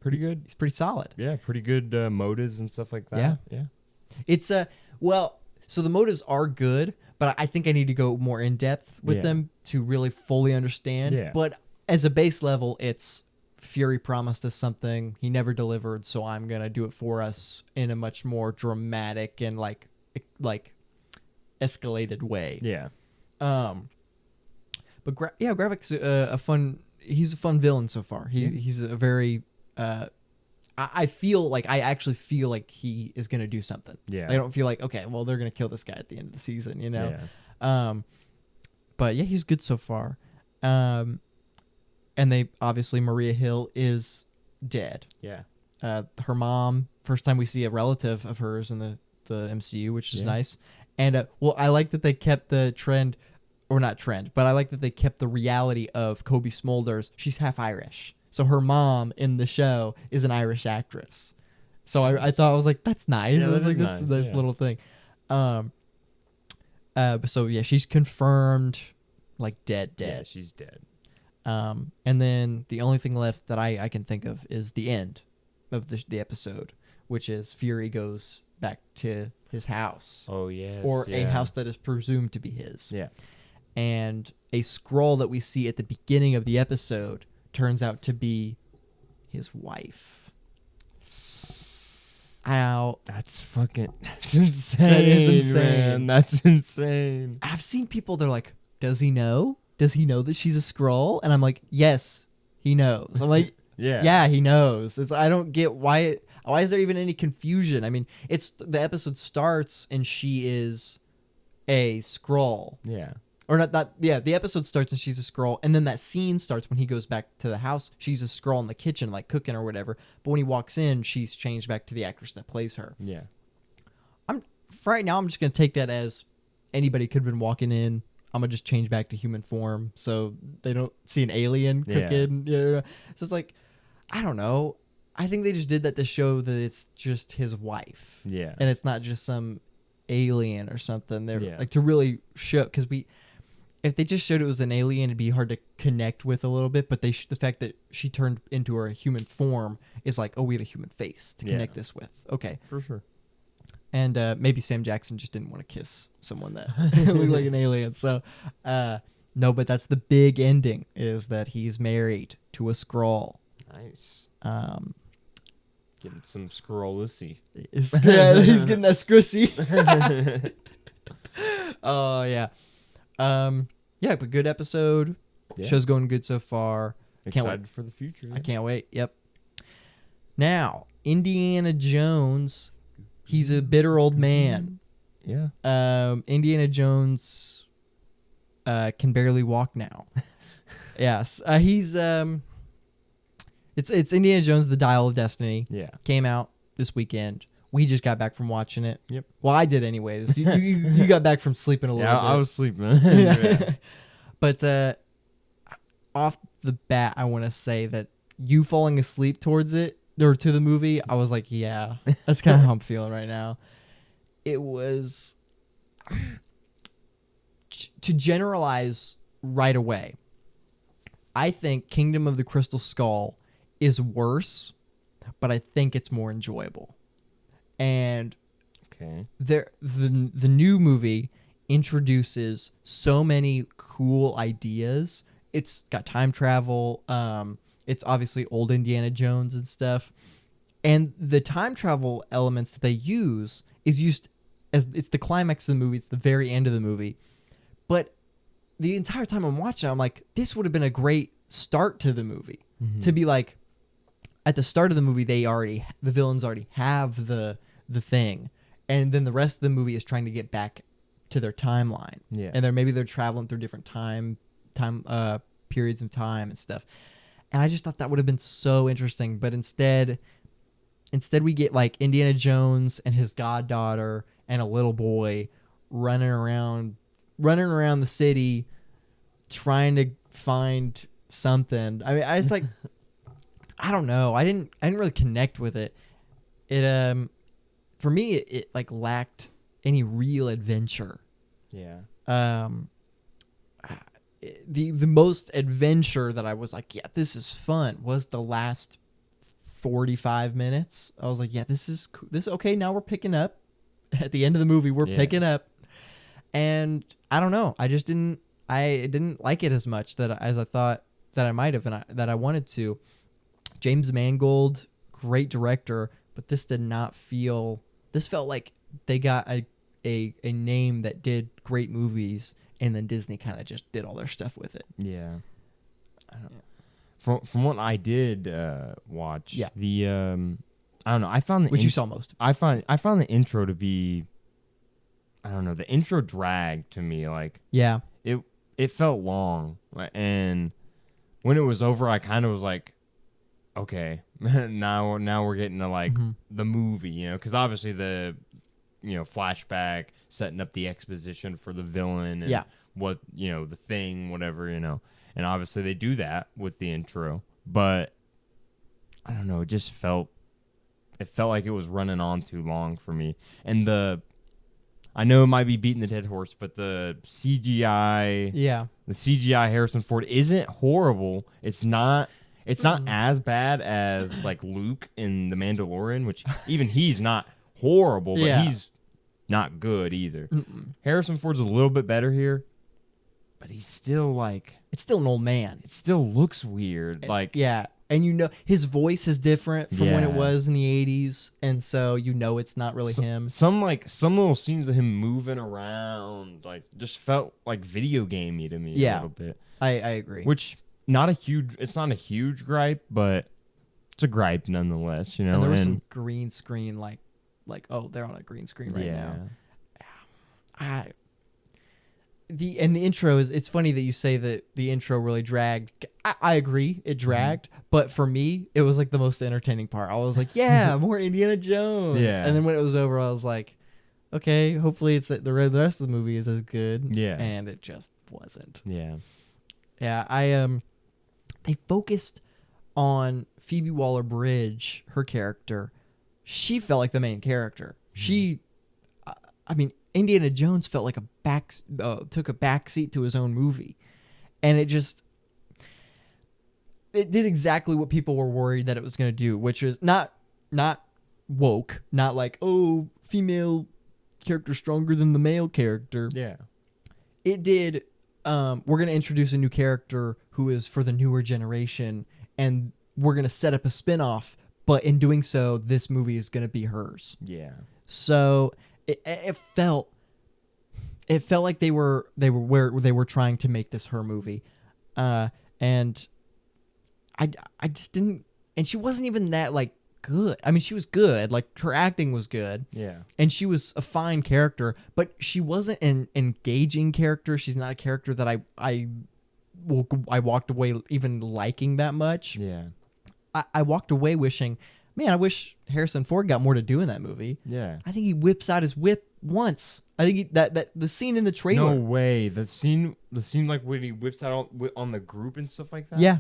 Pretty good. He's pretty solid. Yeah, pretty good motives and stuff like that. Yeah. It's so the motives are good, but I think I need to go more in depth with them to really fully understand. Yeah. But as a base level, it's Fury promised us something, he never delivered, so I'm gonna do it for us in a much more dramatic and like escalated way. Yeah. But Gravik's a fun. he's a fun villain so far. Yeah. He's a very I feel like I actually feel like he is gonna do something. Yeah. I don't feel like, okay, well, they're gonna kill this guy at the end of the season, you know. Yeah. But yeah, he's good so far. And they obviously Maria Hill is dead. Yeah. Her mom, first time we see a relative of hers in the MCU, which is nice. And well, I like that they kept the trend, or not trend, but I like that they kept the reality of Kobe Smulders. She's half Irish, so her mom in the show is an Irish actress. So I thought, I was like, that's nice. Yeah, I was that like, is that's a nice, nice little thing. So yeah, she's confirmed, like dead. Yeah, she's dead. And then the only thing left that I can think of is the end of the episode, which is Fury goes back to his house. Oh, yes. Or a house that is presumed to be his. Yeah. And a scroll that we see at the beginning of the episode turns out to be his wife. Ow. That's insane. That is insane. Man. That's insane. I've seen people, they're like, does he know? Does he know that she's a Skrull? And I'm like, yes, he knows. I'm like, yeah, he knows. I don't get why is there even any confusion? I mean, the episode starts and she is a Skrull. Yeah. Or the episode starts and she's a Skrull, and then that scene starts when he goes back to the house. She's a Skrull in the kitchen, like cooking or whatever. But when he walks in, she's changed back to the actress that plays her. Yeah. For right now, I'm just gonna take that as anybody could have been walking in. I'm gonna just change back to human form so they don't see an alien cooking. Yeah. So it's like, I don't know. I think they just did that to show that it's just his wife. Yeah. And it's not just some alien or something. They're Yeah. like, to really show, because if they just showed it was an alien, it'd be hard to connect with a little bit. But the fact that she turned into her human form is like, oh, we have a human face to connect this with. Okay. For sure. And maybe Sam Jackson just didn't want to kiss someone that looked like an alien. So, no, but that's the big ending, is that he's married to a Skrull. Nice. Getting some scrollussy. He's getting that scrussy. Oh, yeah. Yeah, but good episode. Yeah. Show's going good so far. Excited for the future. I can't wait. Yep. Now, Indiana Jones, he's a bitter old man. Yeah. Indiana Jones can barely walk now. Yes. He's it's Indiana Jones: The Dial of Destiny. Yeah. Came out this weekend. We just got back from watching it. Yep. Well, I did anyways. You got back from sleeping a little bit. I was sleeping. Yeah. But off the bat, I want to say that you falling asleep towards it, or to the movie, I was like, yeah, that's kind of how I'm feeling right now. It was, to generalize right away, I think Kingdom of the Crystal Skull is worse, but I think it's more enjoyable. And okay, the new movie introduces so many cool ideas. It's got time travel. It's obviously old Indiana Jones and stuff. And the time travel elements that they use is used as it's the climax of the movie. It's the very end of the movie. But the entire time I'm watching, I'm like, this would have been a great start to the movie. Mm-hmm. To be like, at the start of the movie, the villains already have the thing. And then the rest of the movie is trying to get back to their timeline. Yeah. And maybe they're traveling through different time periods of time and stuff. And I just thought that would have been so interesting. But instead we get like Indiana Jones and his goddaughter and a little boy running around the city trying to find something. I mean, it's like, I don't know. I didn't really connect with it. It for me it like lacked any real adventure. Yeah. The most adventure that I was like, yeah, this is fun, was the last 45 minutes. I was like, yeah, this is cool. Okay, now we're picking up. At the end of the movie, we're picking up. And I don't know. I didn't like it as much as I thought that I might have, and that I wanted to. James Mangold, great director, but this felt like they got a name that did great movies, and then Disney kind of just did all their stuff with it. Yeah. from what I did watch, Yeah. the I don't know. I found the Which you saw most of. I found the intro to be, I don't know. The intro dragged to me. Like Yeah. it felt long, and when it was over, I kind of was like, okay, now we're getting to like the movie, you know, because obviously the flashback setting up the exposition for the villain and what the thing, whatever, and obviously they do that with the intro, but I don't know, it felt like it was running on too long for me, and I know it might be beating the dead horse, but the CGI Harrison Ford isn't horrible. It's not as bad as like Luke in The Mandalorian, which even he's not horrible, but he's not good either. Harrison Ford's a little bit better here, but he's still like, it's still an old man. It still looks weird. And his voice is different from when it was in the 80s, and so it's not really him. Some little scenes of him moving around just felt like video gamey to me a little bit. I agree. Which it's not a huge gripe, but it's a gripe nonetheless, And there was some green screen like oh, they're on a green screen right now. The intro it's funny that you say that the intro really dragged. I agree, it dragged, but for me, it was like the most entertaining part. I was like, yeah, more Indiana Jones. Yeah. And then when it was over, I was like, okay, hopefully the rest of the movie is as good. Yeah. And it just wasn't. Yeah. Yeah, they focused on Phoebe Waller-Bridge, her character. She felt like the main character. Indiana Jones felt like took a backseat to his own movie, and it did exactly what people were worried that it was going to do, which is not woke, not like, oh, female character stronger than the male character. Yeah, it did. We're going to introduce a new character who is for the newer generation, and we're going to set up a spinoff. But in doing so, this movie is going to be hers. Yeah. So it felt like they were where they were trying to make this her movie, and I just didn't. And she wasn't even that like good. I mean, she was good. Like her acting was good. Yeah. And she was a fine character, but she wasn't an engaging character. She's not a character that I walked away even liking that much. Yeah. I walked away wishing, man, I wish Harrison Ford got more to do in that movie. Yeah. I think he whips out his whip once. I think that the scene in the trailer. No way. The scene like when he whips out on the group and stuff like that. Yeah.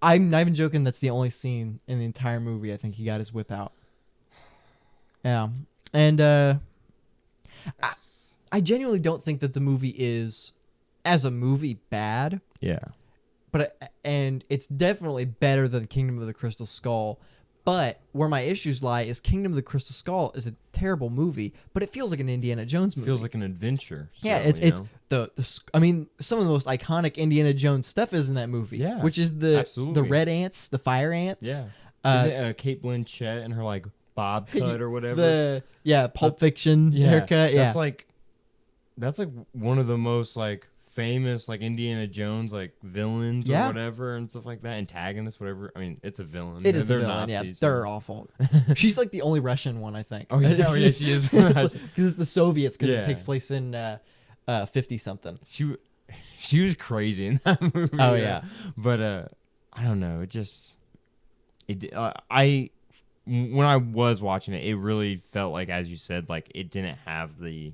I'm not even joking. That's the only scene in the entire movie I think he got his whip out. Yeah. And I genuinely don't think that the movie is, as a movie, bad. Yeah. And it's definitely better than Kingdom of the Crystal Skull. But where my issues lie is Kingdom of the Crystal Skull is a terrible movie, but it feels like an Indiana Jones movie. Feels like an adventure. Yeah, it's some of the most iconic Indiana Jones stuff is in that movie. Yeah, which is the red ants, the fire ants. Yeah, is it Kate Blanchett and her like bob cut or whatever? Pulp Fiction haircut. Yeah, that's like one of the most like famous like Indiana Jones like villains or whatever and stuff like that, antagonists, whatever. I mean, it's a villain. It is a villain. Nazis, they're awful. She's like the only Russian one, I think. Oh yeah, she is. Because it's the Soviets. Because it takes place in 50 something. She was crazy in that movie. Oh yeah, but I don't know. When I was watching it, it really felt like, as you said, like it didn't have the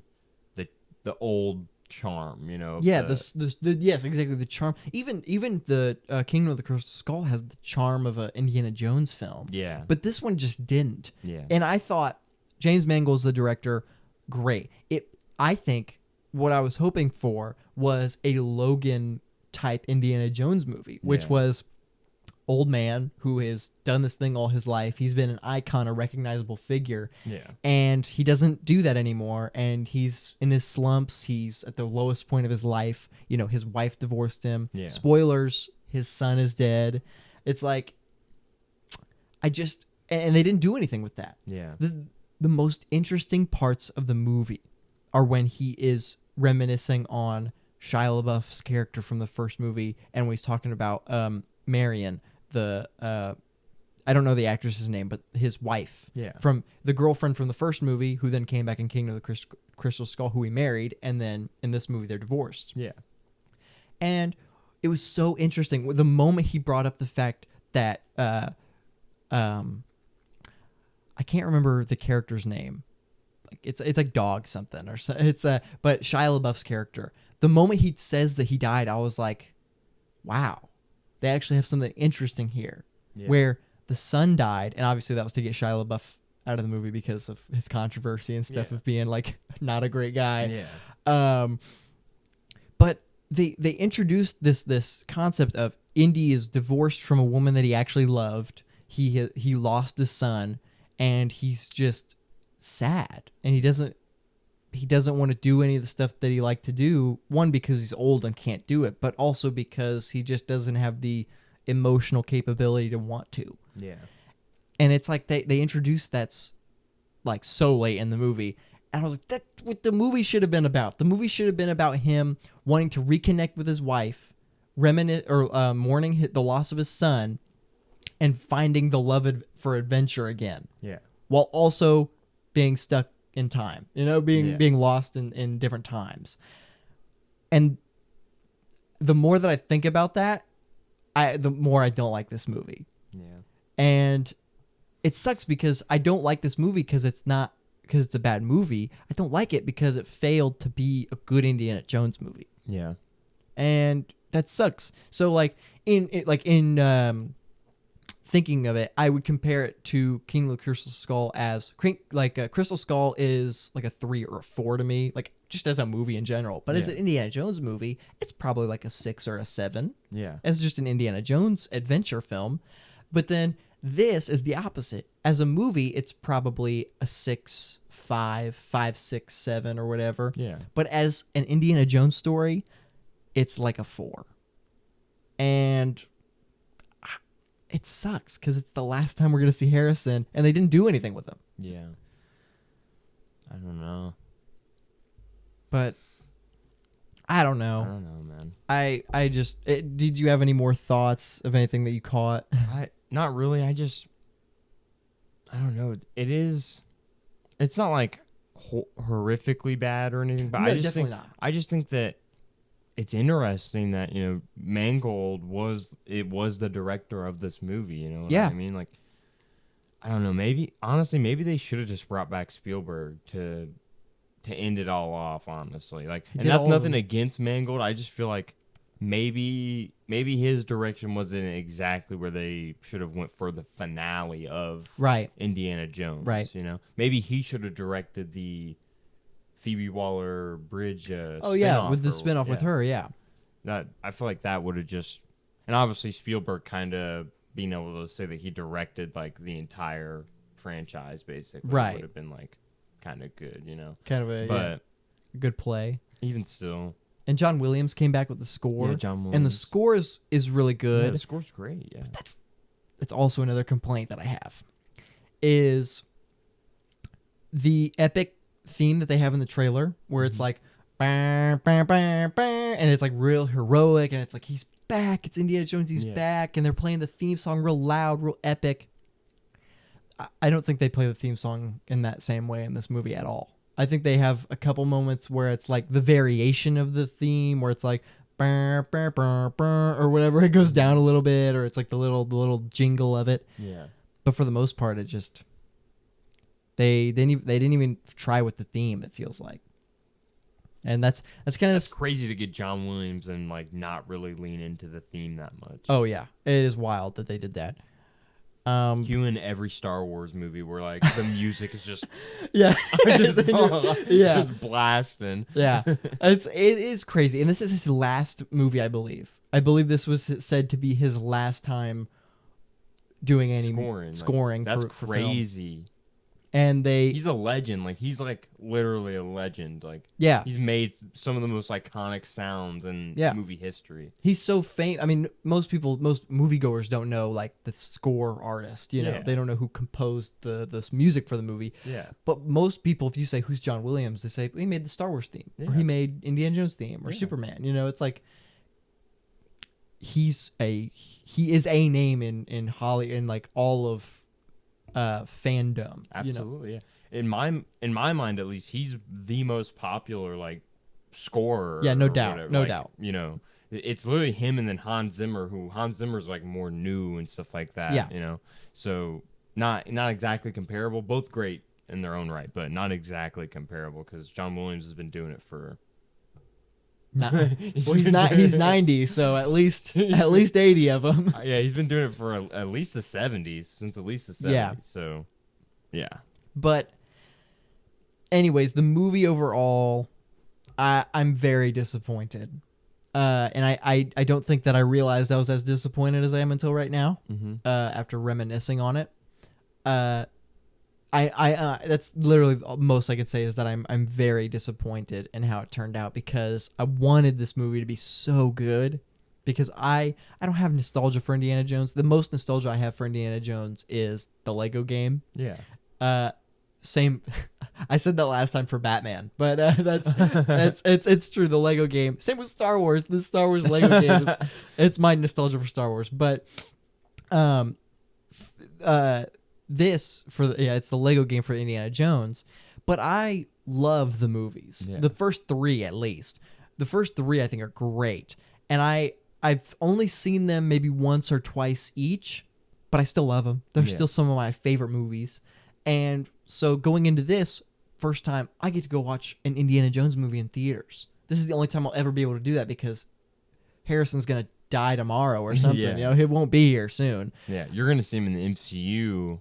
old charm, you know. Yeah, yes, exactly, the charm. Even the Kingdom of the Crystal Skull has the charm of an Indiana Jones film. Yeah, but this one just didn't. Yeah, and I thought James Mangold's the director. Great. I think what I was hoping for was a Logan type Indiana Jones movie, which was old man who has done this thing all his life. He's been an icon, a recognizable figure. Yeah. And he doesn't do that anymore. And he's in his slumps. He's at the lowest point of his life. You know, his wife divorced him. Yeah. Spoilers, his son is dead. It's like, and they didn't do anything with that. Yeah. The most interesting parts of the movie are when he is reminiscing on Shia LaBeouf's character from the first movie, and when he's talking about Marion, the I don't know the actress's name, but his wife, Yeah. from the girlfriend from the first movie, who then came back in Kingdom of the Crystal Skull, who he married, and then in this movie they're divorced. Yeah. And it was so interesting the moment he brought up the fact that I can't remember the character's name. Like it's like Dog something or so. It's but Shia LaBeouf's character. The moment he says that he died, I was like, wow, they actually have something interesting here, where the son died, and obviously that was to get Shia LaBeouf out of the movie because of his controversy and stuff of being like not a great guy. Yeah. But they introduced this concept of Indy is divorced from a woman that he actually loved. He lost his son, and he's just sad, and he doesn't want to do any of the stuff that he liked to do. One, because he's old and can't do it, but also because he just doesn't have the emotional capability to want to. Yeah. And it's like they introduced like so late in the movie. And I was like, that's what the movie should have been about. The movie should have been about him wanting to reconnect with his wife, mourning the loss of his son, and finding the love for adventure again. Yeah. While also being stuck in time, being lost in different times. And the more that I think about that, the more I don't like this movie. Yeah. And it sucks because I don't like this movie because it's a bad movie. I don't like it because it failed to be a good Indiana Jones movie. Yeah. And that sucks. So in thinking of it, I would compare it to Kingdom of the Crystal Skull as Crystal Skull is like a 3 or a 4 to me, like just as a movie in general. But as an Indiana Jones movie, it's probably like a 6 or a 7. Yeah. As just an Indiana Jones adventure film. But then this is the opposite. As a movie, it's probably a 6, 5, 6, 7 or whatever. Yeah. But as an Indiana Jones story, it's like a 4. And it sucks because it's the last time we're going to see Harrison, and they didn't do anything with him. Yeah. I don't know. But I don't know. I don't know, man. I just... did you have any more thoughts of anything that you caught? Not really. I don't know. It's not like horrifically bad or anything, but No, I just think that it's interesting that, Mangold was the director of this movie, you know what I mean? Like, I don't know, maybe they should have just brought back Spielberg to end it all off, honestly. Like, and that's nothing against Mangold. I just feel like maybe his direction wasn't exactly where they should have went for the finale of Indiana Jones. Right. Maybe he should have directed the Phoebe Waller-Bridge spinoff. With the spinoff with her, That I feel like that would have just, and obviously Spielberg kind of being able to say that he directed like the entire franchise basically would have been like kind of good, kind of a good play. Even still. And John Williams came back with the score. Yeah, John Williams. And the score is really good. Yeah, the score's great, yeah. But that's also another complaint that I have, is the epic theme that they have in the trailer, where it's like, bah, bah, bah, bah, and it's like real heroic, and it's like, he's back, it's Indiana Jones, he's back, and they're playing the theme song real loud, real epic. I don't think they play the theme song in that same way in this movie at all. I think they have a couple moments where it's like the variation of the theme, where it's like burr, burr, burr, burr, or whatever, it goes down a little bit, or it's like the little jingle of it. Yeah. But for the most part, it just they didn't even try with the theme, it feels like. And that's kind of crazy to get John Williams and like not really lean into the theme that much. Oh yeah, it is wild that they did that. You in every Star Wars movie where like the music is just just blasting. Yeah, it is crazy, and this is his last movie, I believe. I believe this was said to be his last time doing any scoring. That's for crazy. Film. And he's a legend. Like, he's like literally a legend. Like, he's made some of the most iconic sounds in movie history. He's so famous. I mean, most moviegoers don't know like the score artist. They don't know who composed the music for the movie. Yeah. But most people, if you say who's John Williams, they say he made the Star Wars theme, or he made Indiana Jones theme, or Superman. It's like he is a name in Holly in like all of fandom. Absolutely, yeah. In my mind, at least, he's the most popular like scorer. Yeah, no or doubt, whatever. no Like, doubt. It's literally him and then Hans Zimmer, who Hans Zimmer's like more new and stuff like that. Yeah. So not exactly comparable. Both great in their own right, but not exactly comparable because John Williams has been doing it for. Well, he's not. He's 90, so at least 80 of them. Yeah, he's been doing it for at least the 70s, since at least the 70s. Yeah. So, yeah. But, anyways, the movie overall, I'm very disappointed. And I don't think that I realized I was as disappointed as I am until right now. After reminiscing on it, that's literally the most I can say is that I'm very disappointed in how it turned out because I wanted this movie to be so good because I don't have nostalgia for Indiana Jones. The most nostalgia I have for Indiana Jones is the Lego game. Yeah. Same. I said that last time for Batman, but it's true. The Lego game. Same with Star Wars. The Star Wars Lego game it's my nostalgia for Star Wars. But, it's the Lego game for Indiana Jones. But I love the movies. Yeah. The first three, at least. The first three I think are great, and I've only seen them maybe once or twice each, but I still love them. They're still some of my favorite movies. And so going into this first time, I get to go watch an Indiana Jones movie in theaters. This is the only time I'll ever be able to do that because Harrison's going to die tomorrow or something. Yeah. He won't be here soon. Yeah, you're going to see him in the MCU.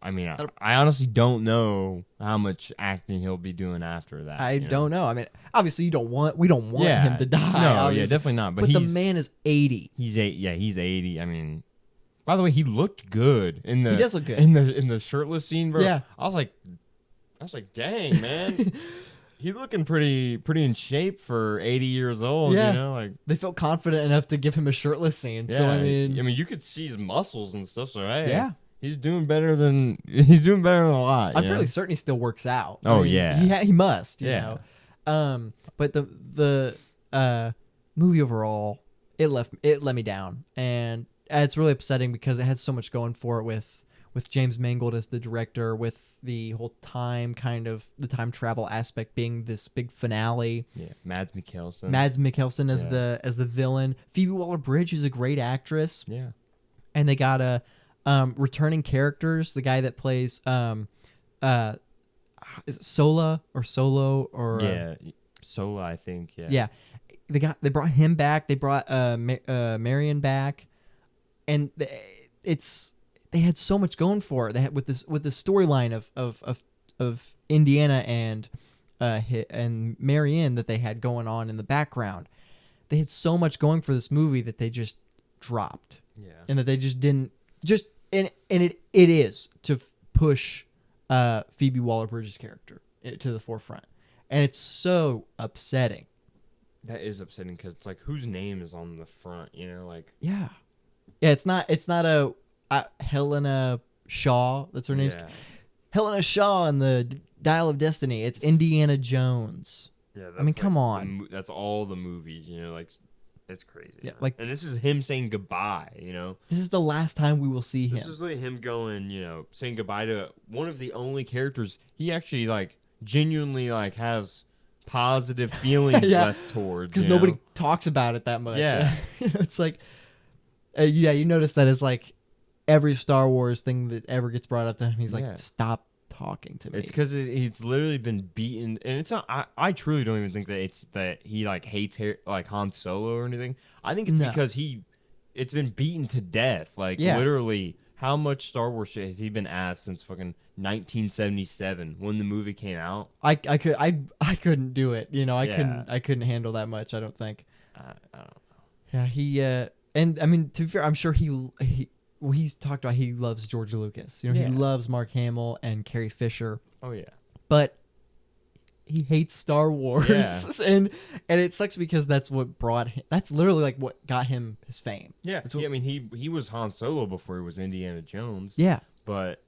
I honestly don't know how much acting he'll be doing after that. I don't know. I mean, obviously we don't want him to die. No, obviously. definitely not. But the man is 80. He's 80. I mean, by the way, he looked good in the. He does look good in the shirtless scene, bro. Yeah, I was like, dang, man, he's looking pretty in shape for 80 years old. Yeah, they felt confident enough to give him a shirtless scene. Yeah, so I mean, you could see his muscles and stuff. So hey, yeah, he's doing better than a lot. I'm fairly certain he still works out. Oh yeah, he must. You know. But the movie overall, it let me down, and it's really upsetting because it had so much going for it with James Mangold as the director, with the whole time travel aspect being this big finale. Yeah, Mads Mikkelsen as the villain. Phoebe Waller-Bridge is a great actress. Yeah, and they got returning characters. The guy that plays is it Solo or Sola, I think. Yeah. They brought him back. They brought Marion back. And they had so much going for it. They had with the storyline of Indiana and Marianne that they had going on in the background. They had so much going for this movie that they just dropped. Yeah, and that they just didn't and it is to push Phoebe Waller-Bridge's character to the forefront, and it's so upsetting. That is upsetting because it's like whose name is on the front, Yeah. It's not a Helena Shaw. That's her name. Yeah. Helena Shaw in the Dial of Destiny. It's Indiana Jones. Yeah, I mean, come on. That's all the movies, it's crazy. Yeah, and this is him saying goodbye. This is the last time we will see him. This is like him going, saying goodbye to one of the only characters he actually genuinely has positive feelings left towards. Because nobody talks about it that much. Yeah, it's like. You notice that it's like every Star Wars thing that ever gets brought up to him, he's like, stop talking to me. It's because he's literally been beaten, and it's not. I truly don't even think that it's that he hates Han Solo or anything. I think it's because it's been beaten to death. Literally, how much Star Wars shit has he been asked since fucking 1977 when the movie came out? I couldn't do it. I couldn't handle that much. I don't think. I don't know. Yeah, he. And I mean, to be fair, I'm sure he's talked about he loves George Lucas. He loves Mark Hamill and Carrie Fisher. Oh yeah, but he hates Star Wars, and it sucks because that's what brought him. That's literally what got him his fame. Yeah, I mean he was Han Solo before he was Indiana Jones. Yeah, but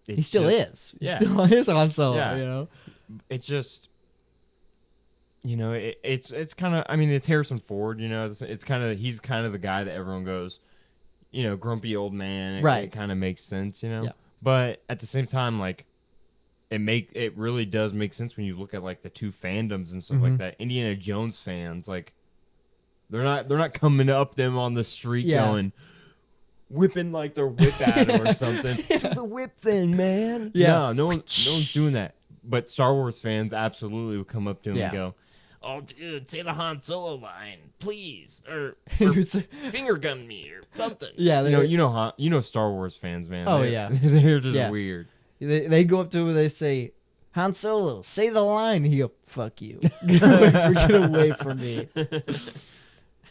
he still is. Yeah, he still is Han Solo. Yeah. It's just. it's kind of, I mean, it's Harrison Ford. It's kind of, he's kind of the guy that everyone goes, grumpy old man. Right. It kind of makes sense. Yeah. But at the same time, like, it really does make sense when you look at like the two fandoms and stuff like that. Indiana Jones fans, like, they're not coming up them on the street going, whipping like their whip at him or something. Do the whip thing, man. Yeah. No one's doing that. But Star Wars fans absolutely would come up to him and go, "Oh, dude, say the Han Solo line, please, or finger gun me or something." Yeah, Star Wars fans, man. Oh, they're just weird. They go up to him and they say, "Han Solo, say the line." He go, "Fuck you, get away from me."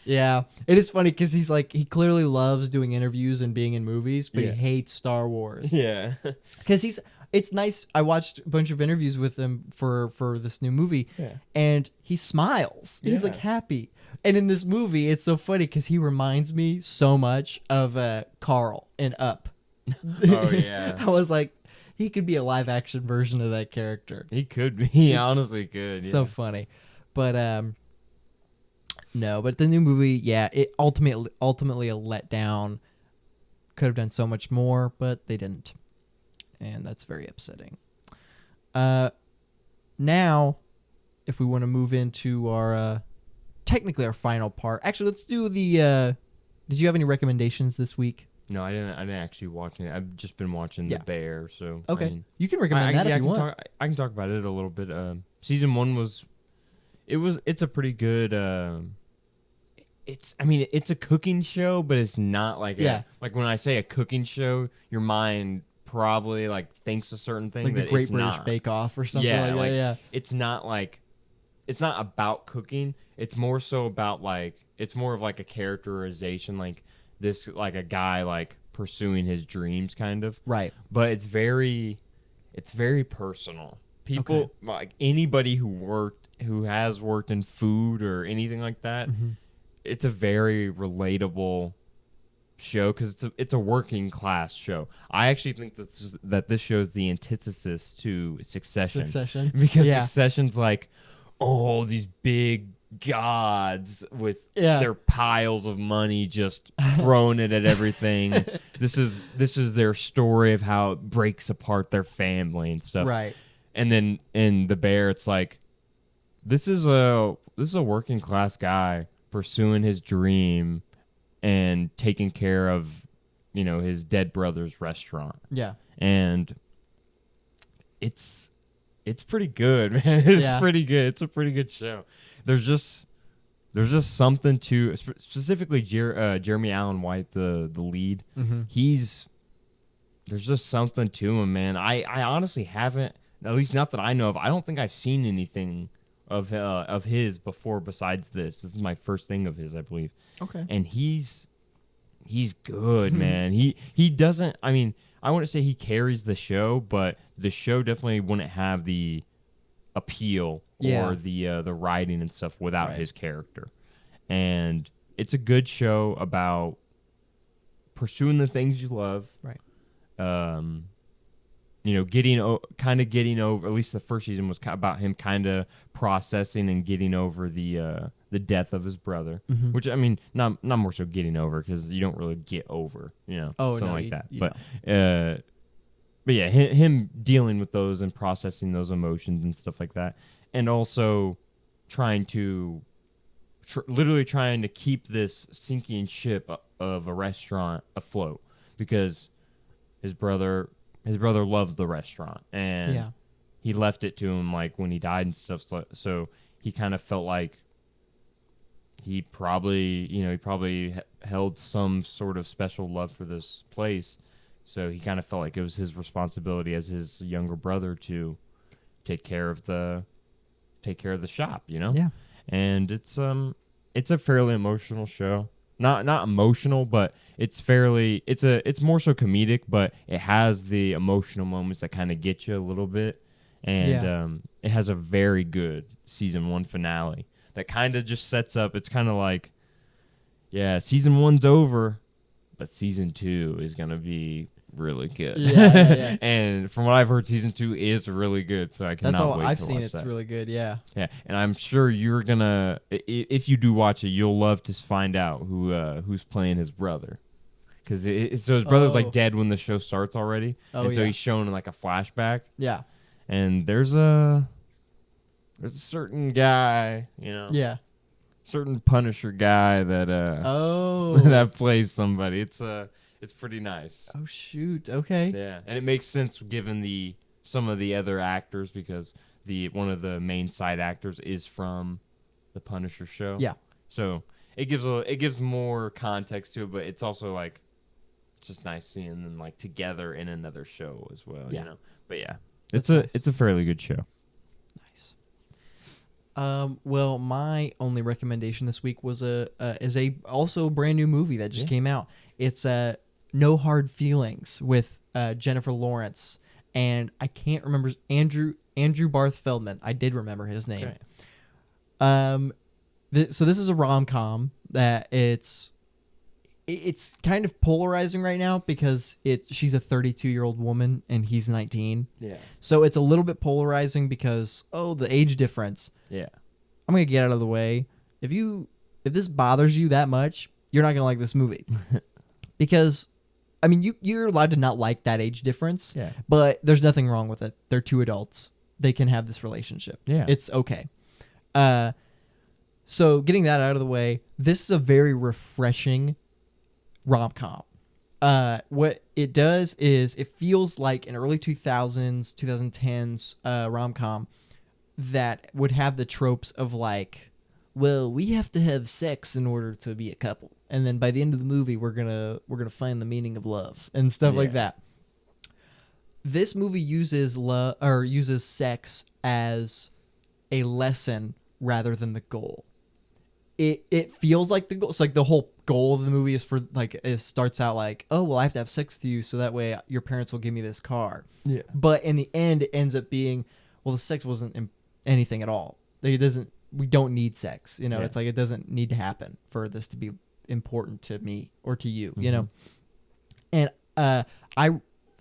Yeah, it is funny because he's like, he clearly loves doing interviews and being in movies, but he hates Star Wars. Yeah, because it's nice. I watched a bunch of interviews with him for this new movie, and he smiles. He's like happy. And in this movie, it's so funny because he reminds me so much of Carl in Up. Oh yeah, I was like, he could be a live action version of that character. He could be. He honestly could. So funny, but no. But the new movie, it ultimately a letdown. Could have done so much more, but they didn't. And that's very upsetting. Now, if we want to move into our technically our final part. Actually, let's do the. Did you have any recommendations this week? No, I didn't actually watch it. I've just been watching The Bear. So okay, I mean, you can recommend that if you want. I can talk about it a little bit. Season 1 it's a pretty good. It's a cooking show, but it's not like like when I say a cooking show, your mind probably like thinks a certain thing, like that the Great it's British not. Bake Off or something like that. Yeah, it's not about cooking. It's more so about it's more of like a characterization, like this, like a guy like pursuing his dreams, kind of. Right. But it's very personal. People like anybody who has worked in food or anything like that. Mm-hmm. It's a very relatable show because it's a working class show. I actually think that this show is the antithesis to Succession. Because Succession's like, oh, these big gods with their piles of money just throwing it at everything. This is their story of how it breaks apart their family and stuff. Right. And then in The Bear, it's like, this is a working class guy pursuing his dream and taking care of, his dead brother's restaurant. Yeah. And it's pretty good, man. It's pretty good. It's a pretty good show. There's just something to, specifically Jeremy Allen White, the lead. Mm-hmm. There's just something to him, man. I honestly haven't, at least not that I know of. I don't think I've seen anything of his before besides this. This is my first thing of his, I believe. Okay. And he's good, man. He doesn't, I mean, I wouldn't say he carries the show, but the show definitely wouldn't have the appeal or the writing and stuff without his character. And it's a good show about pursuing the things you love. Right. Getting over, at least the first season was about him kind of processing and getting over the death of his brother, mm-hmm. which, I mean, not more so getting over, because you don't really get over, something like that. But yeah, him dealing with those and processing those emotions and stuff like that, and also literally trying to keep this sinking ship of a restaurant afloat, because his brother loved the restaurant, and he left it to him like when he died and stuff. So he kind of felt like he probably held some sort of special love for this place. So he kind of felt like it was his responsibility as his younger brother to take care of the shop, Yeah. And it's a fairly emotional show. Not emotional, but it's more so comedic, but it has the emotional moments that kind of get you a little bit. And it has a very good season 1 finale that kind of just sets up, it's kind of like, season 1's over, but season 2 is going to be really good. Yeah. And from what I've heard, season 2 is really good. So I cannot That's all wait I've to seen. watch It's that. really good. Yeah. Yeah, and I'm sure you're gonna, if you do watch it, you'll love to find out who's playing his brother. Because so his brother's like dead when the show starts already, and so he's shown in like a flashback. Yeah. And there's a certain guy, Yeah. certain Punisher guy that Oh. that plays somebody. It's pretty nice. Oh shoot. Okay. Yeah, and it makes sense given some of the other actors, because one of the main side actors is from the Punisher show. Yeah. So it gives more context to it, but it's also like it's just nice seeing them like together in another show as well. Yeah. But yeah, That's nice. It's a fairly good show. Nice. Well, my only recommendation this week was a also brand new movie that just came out. It's No Hard Feelings with Jennifer Lawrence, and I can't remember Andrew Barth Feldman. I did remember his name. Okay. So this is a rom-com that it's kind of polarizing right now because she's a 32-year-old woman and he's 19. Yeah. So it's a little bit polarizing because the age difference. Yeah. I'm gonna get out of the way. If this bothers you that much, you're not gonna like this movie. Because I mean you're allowed to not like that age difference. Yeah. But there's nothing wrong with it. They're two adults. They can have this relationship. Yeah. It's okay. So getting that out of the way, this is a very refreshing rom-com. What it does is it feels like an early 2000s, 2010s rom-com that would have the tropes of like, well, we have to have sex in order to be a couple, and then by the end of the movie we're gonna find the meaning of love and stuff like that. This movie uses sex as a lesson rather than the goal. It feels like the goal. It's like the whole goal of the movie is it starts out like, oh well, I have to have sex with you so that way your parents will give me this car. Yeah. But in the end, it ends up being, well, the sex wasn't anything at all. We don't need sex. It's like it doesn't need to happen for this to be important to me or to you. Mm-hmm. And I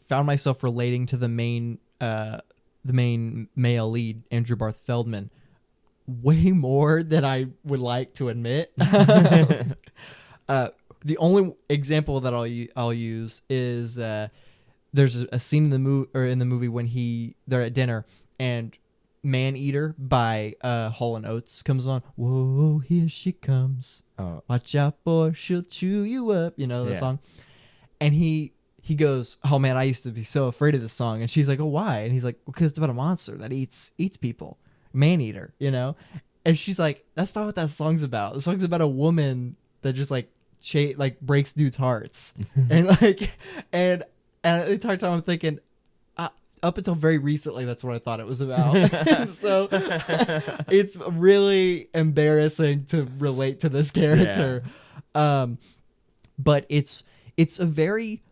found myself relating to the main male lead, Andrew Barth Feldman, way more than I would like to admit. The only example that I'll use is there's a scene in the movie when they're at dinner and Man Eater by Hall & Oates comes on. Whoa, here she comes. Oh. Watch out, boy, she'll chew you up. The song. And he goes, oh man, I used to be so afraid of this song. And she's like, oh, why? And he's like, well, because it's about a monster that eats people. Man Eater, And she's like, that's not what that song's about. The song's about a woman that just like breaks dudes' hearts. and the entire time I'm thinking, up until very recently, that's what I thought it was about. So it's really embarrassing to relate to this character. Yeah. But it's a very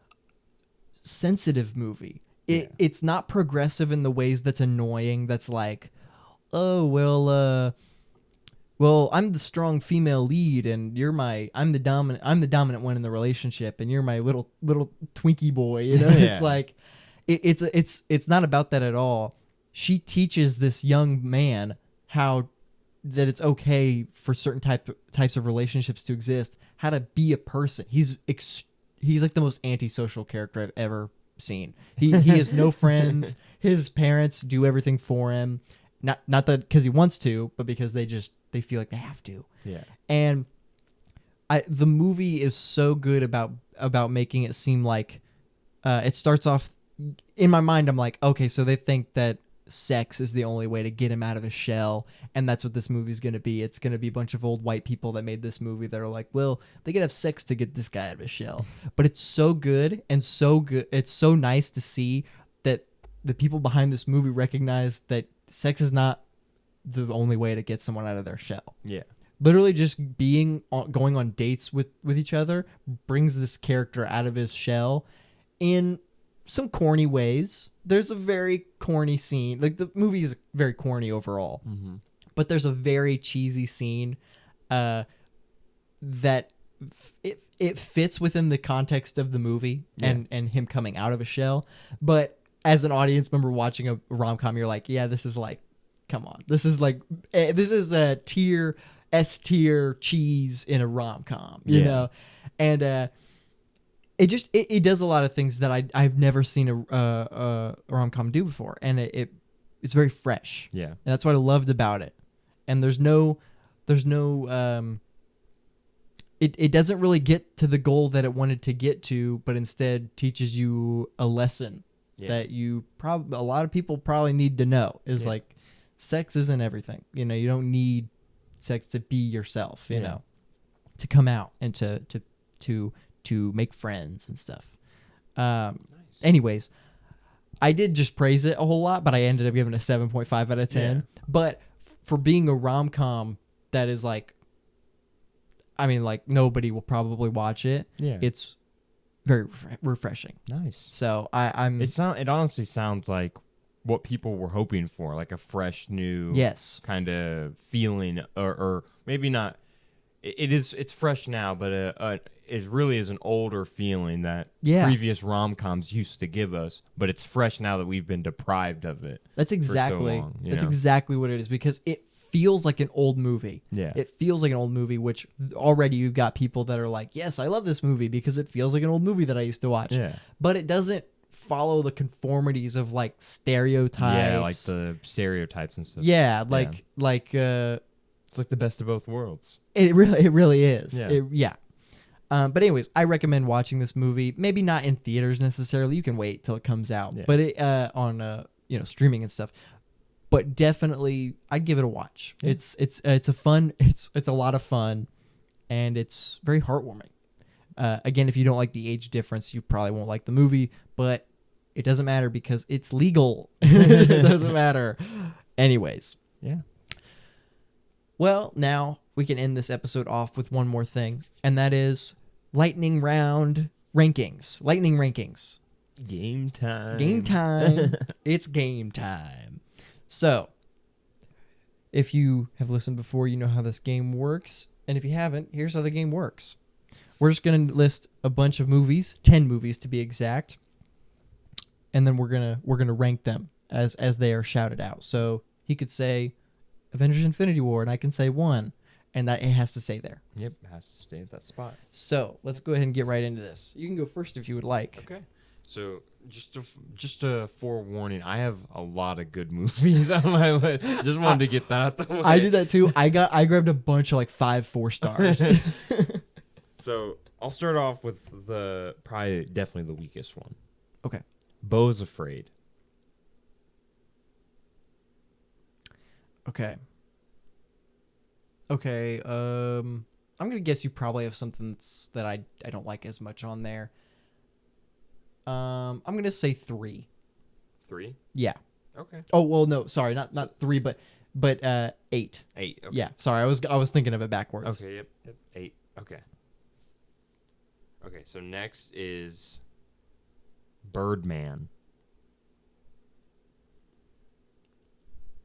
sensitive movie. It's not progressive in the ways that's annoying. That's like, oh well, I'm the strong female lead, and I'm the dominant one in the relationship, and you're my little Twinkie boy. It's like, it's not about that at all. She teaches this young man how that it's okay for certain types of relationships to exist, how to be a person. He's like the most antisocial character I've ever seen. He has no friends. His parents do everything for him. Not that because he wants to, but because they feel like they have to. Yeah. And the movie is so good about making it seem like it starts off in my mind. I'm like, okay, so they think that sex is the only way to get him out of his shell, and that's what this movie's going to be. It's going to be a bunch of old white people that made this movie that are like, well, they could have sex to get this guy out of his shell. But it's so good and so good. It's so nice to see that the people behind this movie recognize that sex is not the only way to get someone out of their shell. Yeah. Literally just going on dates with each other brings this character out of his shell in some corny ways. There's a very corny scene. Like, the movie is very corny overall. Mm-hmm. But there's a very cheesy scene that it fits within the context of the movie and him coming out of a shell. But as an audience member watching a rom-com, you're like, yeah, this is like, come on, this is like this is a S tier cheese in a rom-com, you know, and it just it does a lot of things that I've never seen a rom-com do before, and it's very fresh. Yeah, and that's what I loved about it. And there's no it doesn't really get to the goal that it wanted to get to, but instead teaches you a lesson that a lot of people probably need to know is like sex isn't everything. You know, you don't need sex to be yourself, you know, to come out and to make friends and stuff. Nice. Anyways, I did just praise it a whole lot, but I ended up giving it a 7.5 out of 10. Yeah. But for being a rom-com that is like, I mean, like nobody will probably watch it. Yeah, it's very refreshing. Nice. So I'm. It honestly sounds like what people were hoping for, like a fresh new kind of feeling, or maybe not. It's fresh now, but it really is an older feeling that previous rom-coms used to give us, but it's fresh now that we've been deprived of it. That's exactly exactly what it is, because it feels like an old movie. Yeah. It feels like an old movie, which already you've got people that are like, yes, I love this movie because it feels like an old movie that I used to watch. Yeah. But it doesn't follow the conformities of like stereotypes. Yeah, like the stereotypes and stuff. Yeah, like it's like the best of both worlds. It really is. Yeah. But anyways, I recommend watching this movie. Maybe not in theaters necessarily. You can wait till it comes out. Yeah. But it on streaming and stuff. But definitely, I'd give it a watch. Yeah. It's a lot of fun, and it's very heartwarming. Again, if you don't like the age difference, you probably won't like the movie. But it doesn't matter because it's legal. It doesn't matter. Anyways. Yeah. Well, now we can end this episode off with one more thing, and that is lightning round rankings. Lightning rankings. Game time. Game time. It's game time. So, if you have listened before, you know how this game works. And if you haven't, here's how the game works. We're just going to list a bunch of movies, 10 movies to be exact. And then we're going to rank them as they are shouted out. So, he could say Avengers Infinity War, and I can say 1. And that it has to stay there. Yep, it has to stay at that spot. So, let's go ahead and get right into this. You can go first if you would like. Okay. So, just a forewarning, I have a lot of good movies on my list. Just wanted to get that out the way. I did that too. I grabbed a bunch of like 5 4-stars. So, I'll start off with definitely the weakest one. Okay. Beau's Afraid. Okay. I'm gonna guess you probably have something that I don't like as much on there. I'm gonna say 3. 3? Yeah. Okay. Oh well, no, sorry, not 3, but 8. 8. Okay. Yeah. Sorry, I was thinking of it backwards. Okay. Yep. 8. Okay. Okay. So next is Birdman.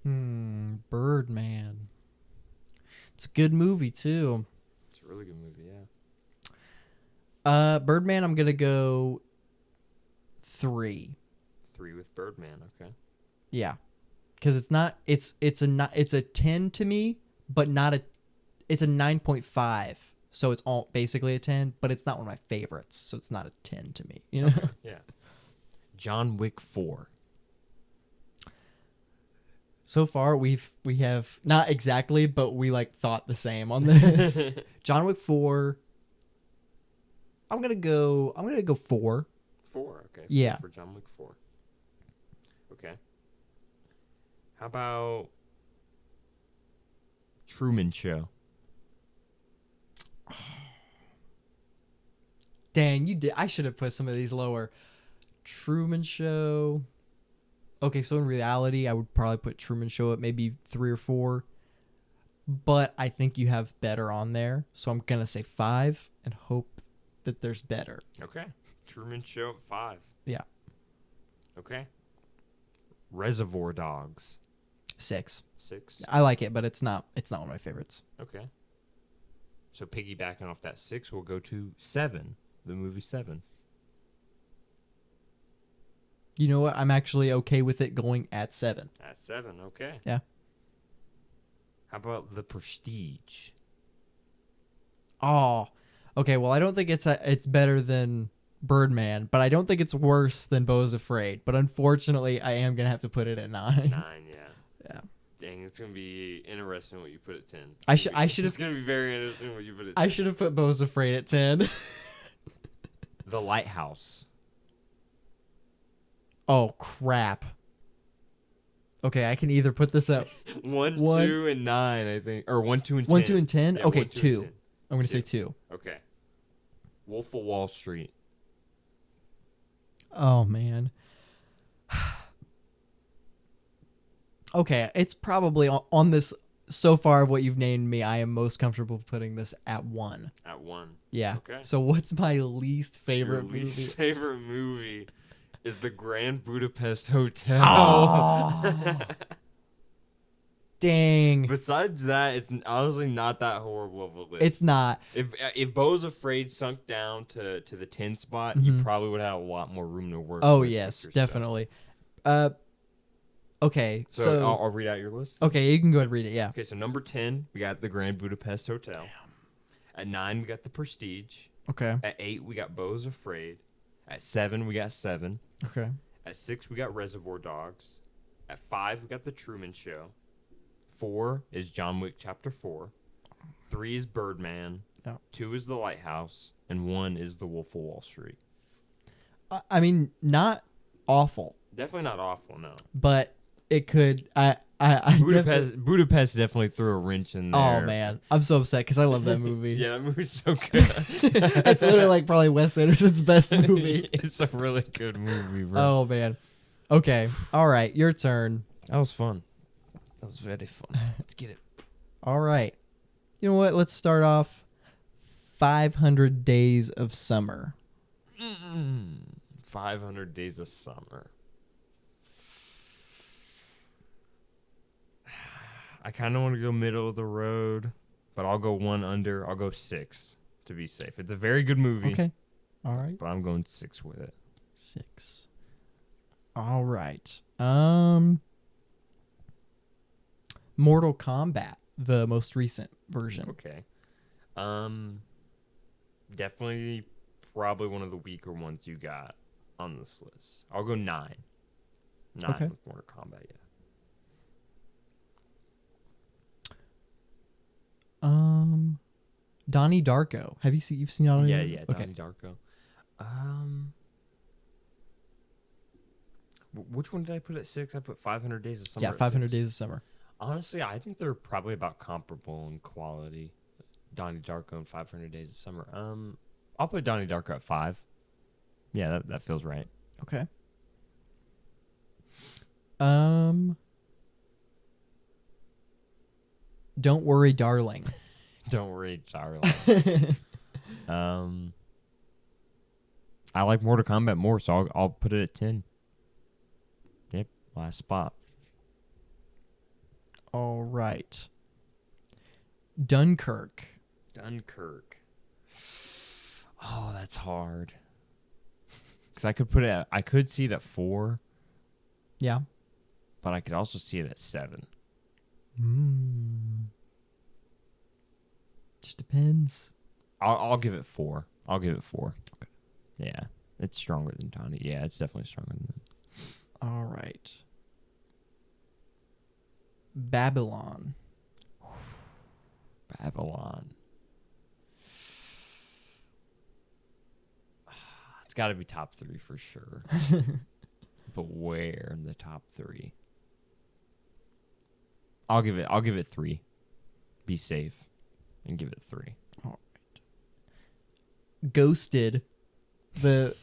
Birdman. It's a good movie too. It's a really good movie, yeah. Birdman, I'm gonna go 3. 3 with Birdman, okay. Yeah, because it's a 10 to me, but it's a 9.5. So it's all basically a 10, but it's not one of my favorites, so it's not a 10 to me. You know? Okay, yeah. John Wick 4. So far, we have not exactly, but we like thought the same on this. John Wick 4. I'm gonna go 4. 4, okay. Yeah. For John Wick 4. Okay. How about Truman Show? Dang, you did. I should have put some of these lower. Truman Show. Okay, so in reality, I would probably put Truman Show at maybe 3 or 4. But I think you have better on there. So I'm going to say 5 and hope that there's better. Okay. Truman Show 5. Yeah. Okay. Reservoir Dogs. 6. 6. I like it, but it's not one of my favorites. Okay. So piggybacking off that 6, we'll go to 7, the movie 7. You know what? I'm actually okay with it going at 7. At 7, okay. Yeah. How about The Prestige? Oh, okay. Well, I don't think it's better than Birdman, but I don't think it's worse than Beau's Afraid. But unfortunately, I am gonna have to put it at 9. 9, yeah. Yeah. Dang, it's gonna be interesting what you put at 10. I should have. It's gonna be very interesting what you put at 10. I should have put Beau's Afraid at 10. The Lighthouse. Oh crap. Okay, I can either put this at 1, 2, and 9, I think, or 1, 2, and 10. 1, 2, and 10. Yeah, Okay, 1, 2, and 2. 10. I'm gonna say 2. Okay. Wolf of Wall Street. Oh man. Okay, it's probably on this so far of what you've named me. I am most comfortable putting this at 1. At 1. Yeah. Okay. So what's my least favorite Your least movie? favorite movie is the Grand Budapest Hotel. Oh. Dang. Besides that, it's honestly not that horrible of a list. It's not. If Beau's Afraid sunk down to the 10 spot, you probably would have a lot more room to work Oh with yes, your definitely. Okay, stuff. so I'll read out your list. okay, you can go ahead and read it. Yeah. Okay, so number 10, we got the Grand Budapest Hotel. At 9, we got the Prestige. Okay. At 8, we got Beau's Afraid. At 7, we got 7. Okay. At 6, we got Reservoir Dogs. At 5, we got The Truman Show. 4 is John Wick Chapter 4. 3 is Birdman. Yeah. 2 is The Lighthouse. And 1 is The Wolf of Wall Street. I mean, not awful, Definitely not awful, no. but it could. I Budapest definitely threw a wrench in there. Oh man, I'm so upset because I love that movie. Yeah, that movie's so good. It's literally like probably Wes Anderson's best movie. It's a really good movie, bro. Oh man. Okay. All right. Your turn. That was fun. That was very fun. Let's get it. All right. You know what? Let's start off 500 Days of Summer. 500 Days of Summer. I kind of want to go middle of the road, but I'll go 1 under. I'll go 6 to be safe. It's a very good movie. Okay. All right. But I'm going 6 with it. 6. All right. Mortal Kombat, the most recent version. Okay. Definitely probably one of the weaker ones you got on this list. I'll go 9. 9 Okay. with Mortal Kombat, yeah. Donnie Darko. You've seen Donnie? Yeah, yeah, Okay. Donnie Darko. Which one did I put at 6? I put 500 Days of Summer. Yeah, at 500 6. Days of Summer. Honestly, I think they're probably about comparable in quality. Donnie Darko and 500 Days of Summer. I'll put Donnie Darko at 5. Yeah, that feels right. Okay. Don't Worry, Darling. Don't worry, Charlie. I like Mortal Kombat more, so I'll put it at 10. Yep, last spot. All right. Dunkirk. Dunkirk. Oh, that's hard. Because I could see it at 4, Yeah. but I could also see it at 7. Just depends. I'll give it 4. I'll give it 4. Okay. Yeah, it's stronger than Donnie. Yeah, it's definitely stronger than that. All right. Babylon. Babylon. It's got to be top 3 for sure. But where in the top 3? I'll give it 3. Be safe and give it 3. All right. Ghosted. The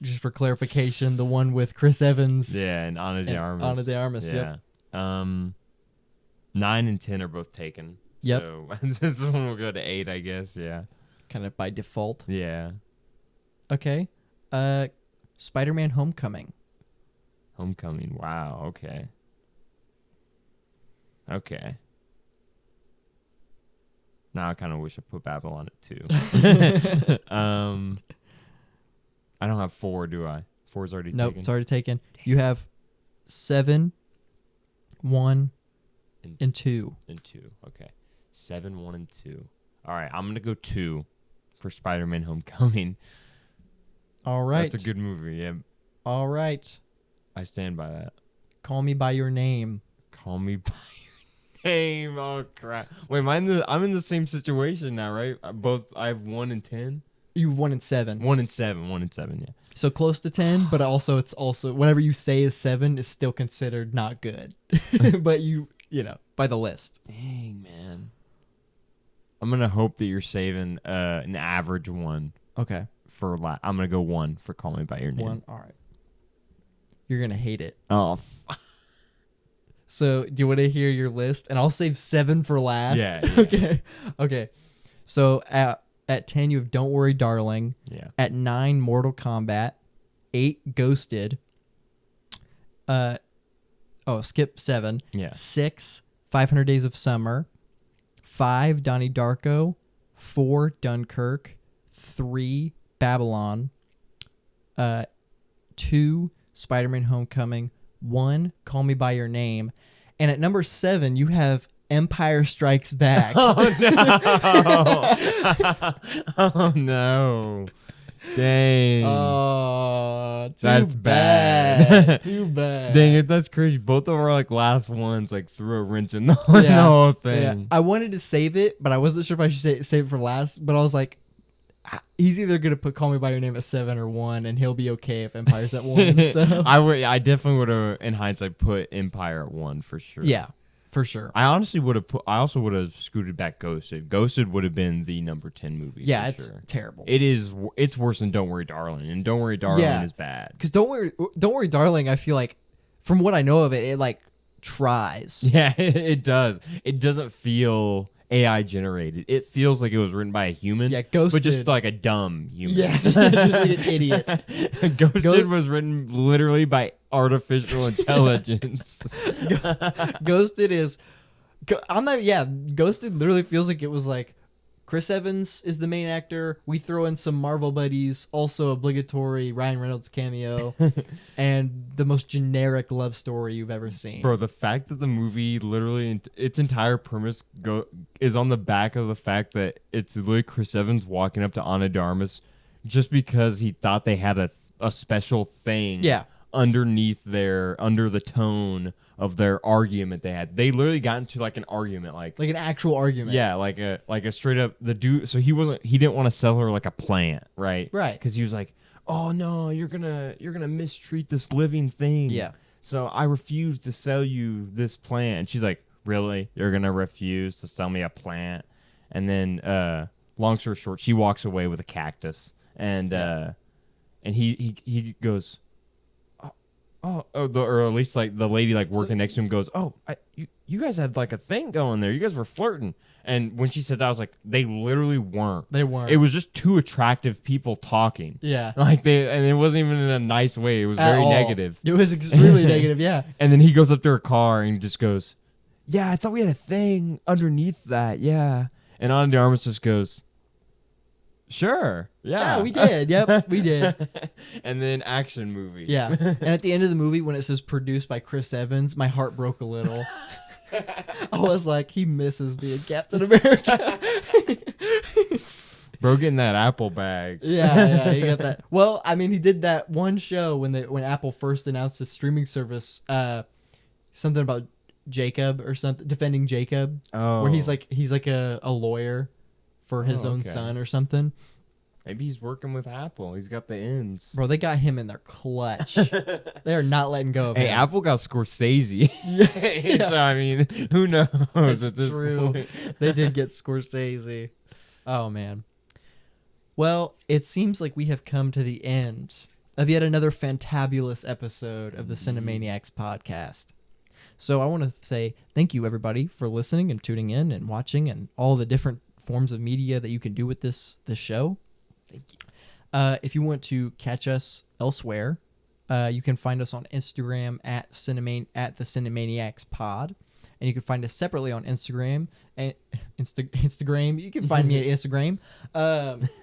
just for clarification, the one with Chris Evans. Yeah, and Ana de Armas. Ana de Armas. Yeah. Yep. 9 and 10 are both taken. Yep. So this one will go to 8, I guess. Yeah. Kind of by default. Yeah. Okay. Spider-Man: Homecoming. Homecoming. Wow. Okay. Now I kind of wish I put Babylon at 2. I don't have 4, do I? 4's already taken. Nope, it's already taken. You have 7, 1, and 2. And 2. Okay. 7, 1, and 2. All right, I'm gonna go 2 for Spider-Man: Homecoming. All right. That's a good movie. Yeah. All right. I stand by that. Call Me by Your Name. Call Me by Your Name. Oh crap! Wait, I'm in the same situation now, right? I have 1 and 10. You have 1 and 7. 1 and 7. 1 and 7. Yeah. So close to 10, but it's also whatever you say is 7 is still considered not good. But you know, by the list. Dang, man. I'm gonna hope that you're saving an average one. Okay. I'm gonna go 1 for Call Me by Your Name. 1. All right. You're gonna hate it. Oh. So do you want to hear your list? And I'll save 7 for last. Yeah. Okay. Okay. So at 10 you have Don't Worry, Darling. Yeah. At 9, Mortal Kombat. 8, Ghosted. Skip 7. Yeah. 6, 500 Days of Summer. 5, Donnie Darko. 4, Dunkirk. 3, Babylon. 2, Spider-Man: Homecoming. 1, Call Me by Your Name. And at number 7, you have Empire Strikes Back. Oh no! Oh no! Dang. Oh, That's bad. bad. Too bad. Dang it, that's crazy. Both of our last ones threw a wrench in the whole thing. Yeah. I wanted to save it, but I wasn't sure if I should save it for last. But I was like, he's either gonna put Call Me by Your Name at 7 or 1, and he'll be okay if Empire's at 1. So I definitely would have, in hindsight, put Empire at 1 for sure. yeah, for sure. I honestly would have I also would have scooted back Ghosted. Ghosted would have been the number 10 movie. Yeah, for it's sure. terrible. It's worse than Don't Worry, Darling, and Don't Worry, Darling is bad. Because Don't Worry, Darling. I feel like, from what I know of it, it tries. Yeah, it does. It doesn't feel AI generated. It feels like it was written by a human. Yeah, Ghosted. But just like a dumb human. Yeah, just like an idiot. Ghosted was written literally by artificial intelligence. Ghosted is... Ghosted literally feels like it was Chris Evans is the main actor. We throw in some Marvel buddies, also obligatory Ryan Reynolds cameo, and the most generic love story you've ever seen. Bro, the fact that the movie literally, its entire premise is on the back of the fact that it's literally Chris Evans walking up to Ana de Armas just because he thought they had a special thing under the tone of their argument they had. They literally got into an argument, like an actual argument. Yeah, like a straight up, the dude. So he didn't want to sell her a plant, right? Right. Because he was like, oh no, you're gonna mistreat this living thing. Yeah. So I refuse to sell you this plant. And she's like, really? You're gonna refuse to sell me a plant? And then, long story short, she walks away with a cactus, and he goes, or at least the lady working next to him goes, you guys had a thing going there. You guys were flirting. And when she said that, I was like, they literally weren't. They weren't. It was just two attractive people talking. Yeah. And it wasn't even in a nice way. It was very negative. It was extremely negative. Yeah. And then he goes up to her car and just goes, yeah, I thought we had a thing underneath that. Yeah. And Ana de Armas just goes, sure. Yeah. Yeah, we did. Yep, we did. And then action movie. Yeah. And at the end of the movie, when it says produced by Chris Evans, my heart broke a little. I was like, he misses being Captain America. Bro, getting that Apple bag. Yeah, he got that. Well, I mean, he did that one show when Apple first announced the streaming service, something about Jacob or something, defending Jacob. Oh. Where he's a lawyer for his own son or something. Maybe he's working with Apple. He's got the ends. Bro, they got him in their clutch. They are not letting go of him. Hey, Apple got Scorsese. Yeah. So, I mean, who knows at this true. point? They did get Scorsese. Oh, man. Well, it seems like we have come to the end of yet another fantabulous episode of the Cinemaniacs podcast. So I want to say thank you, everybody, for listening and tuning in and watching and all the different forms of media that you can do with this show. Thank you. If you want to catch us elsewhere, you can find us on Instagram at the Cinemaniacs Pod, and you can find us separately on Instagram and Instagram. You can find me at Instagram.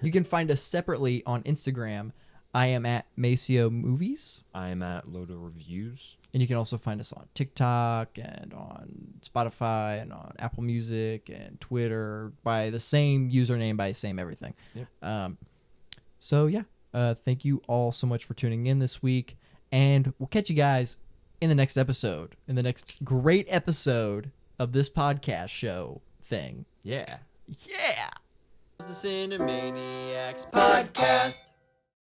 You can find us separately on Instagram. I am at Maceo Movies. I am at Lodo Reviews. And you can also find us on TikTok and on Spotify and on Apple Music and Twitter by the same username, by the same everything. Yep. So, yeah. Thank you all so much for tuning in this week. And we'll catch you guys in the next episode, in the next great episode of this podcast show thing. Yeah. Yeah. The Cinemaniacs podcast.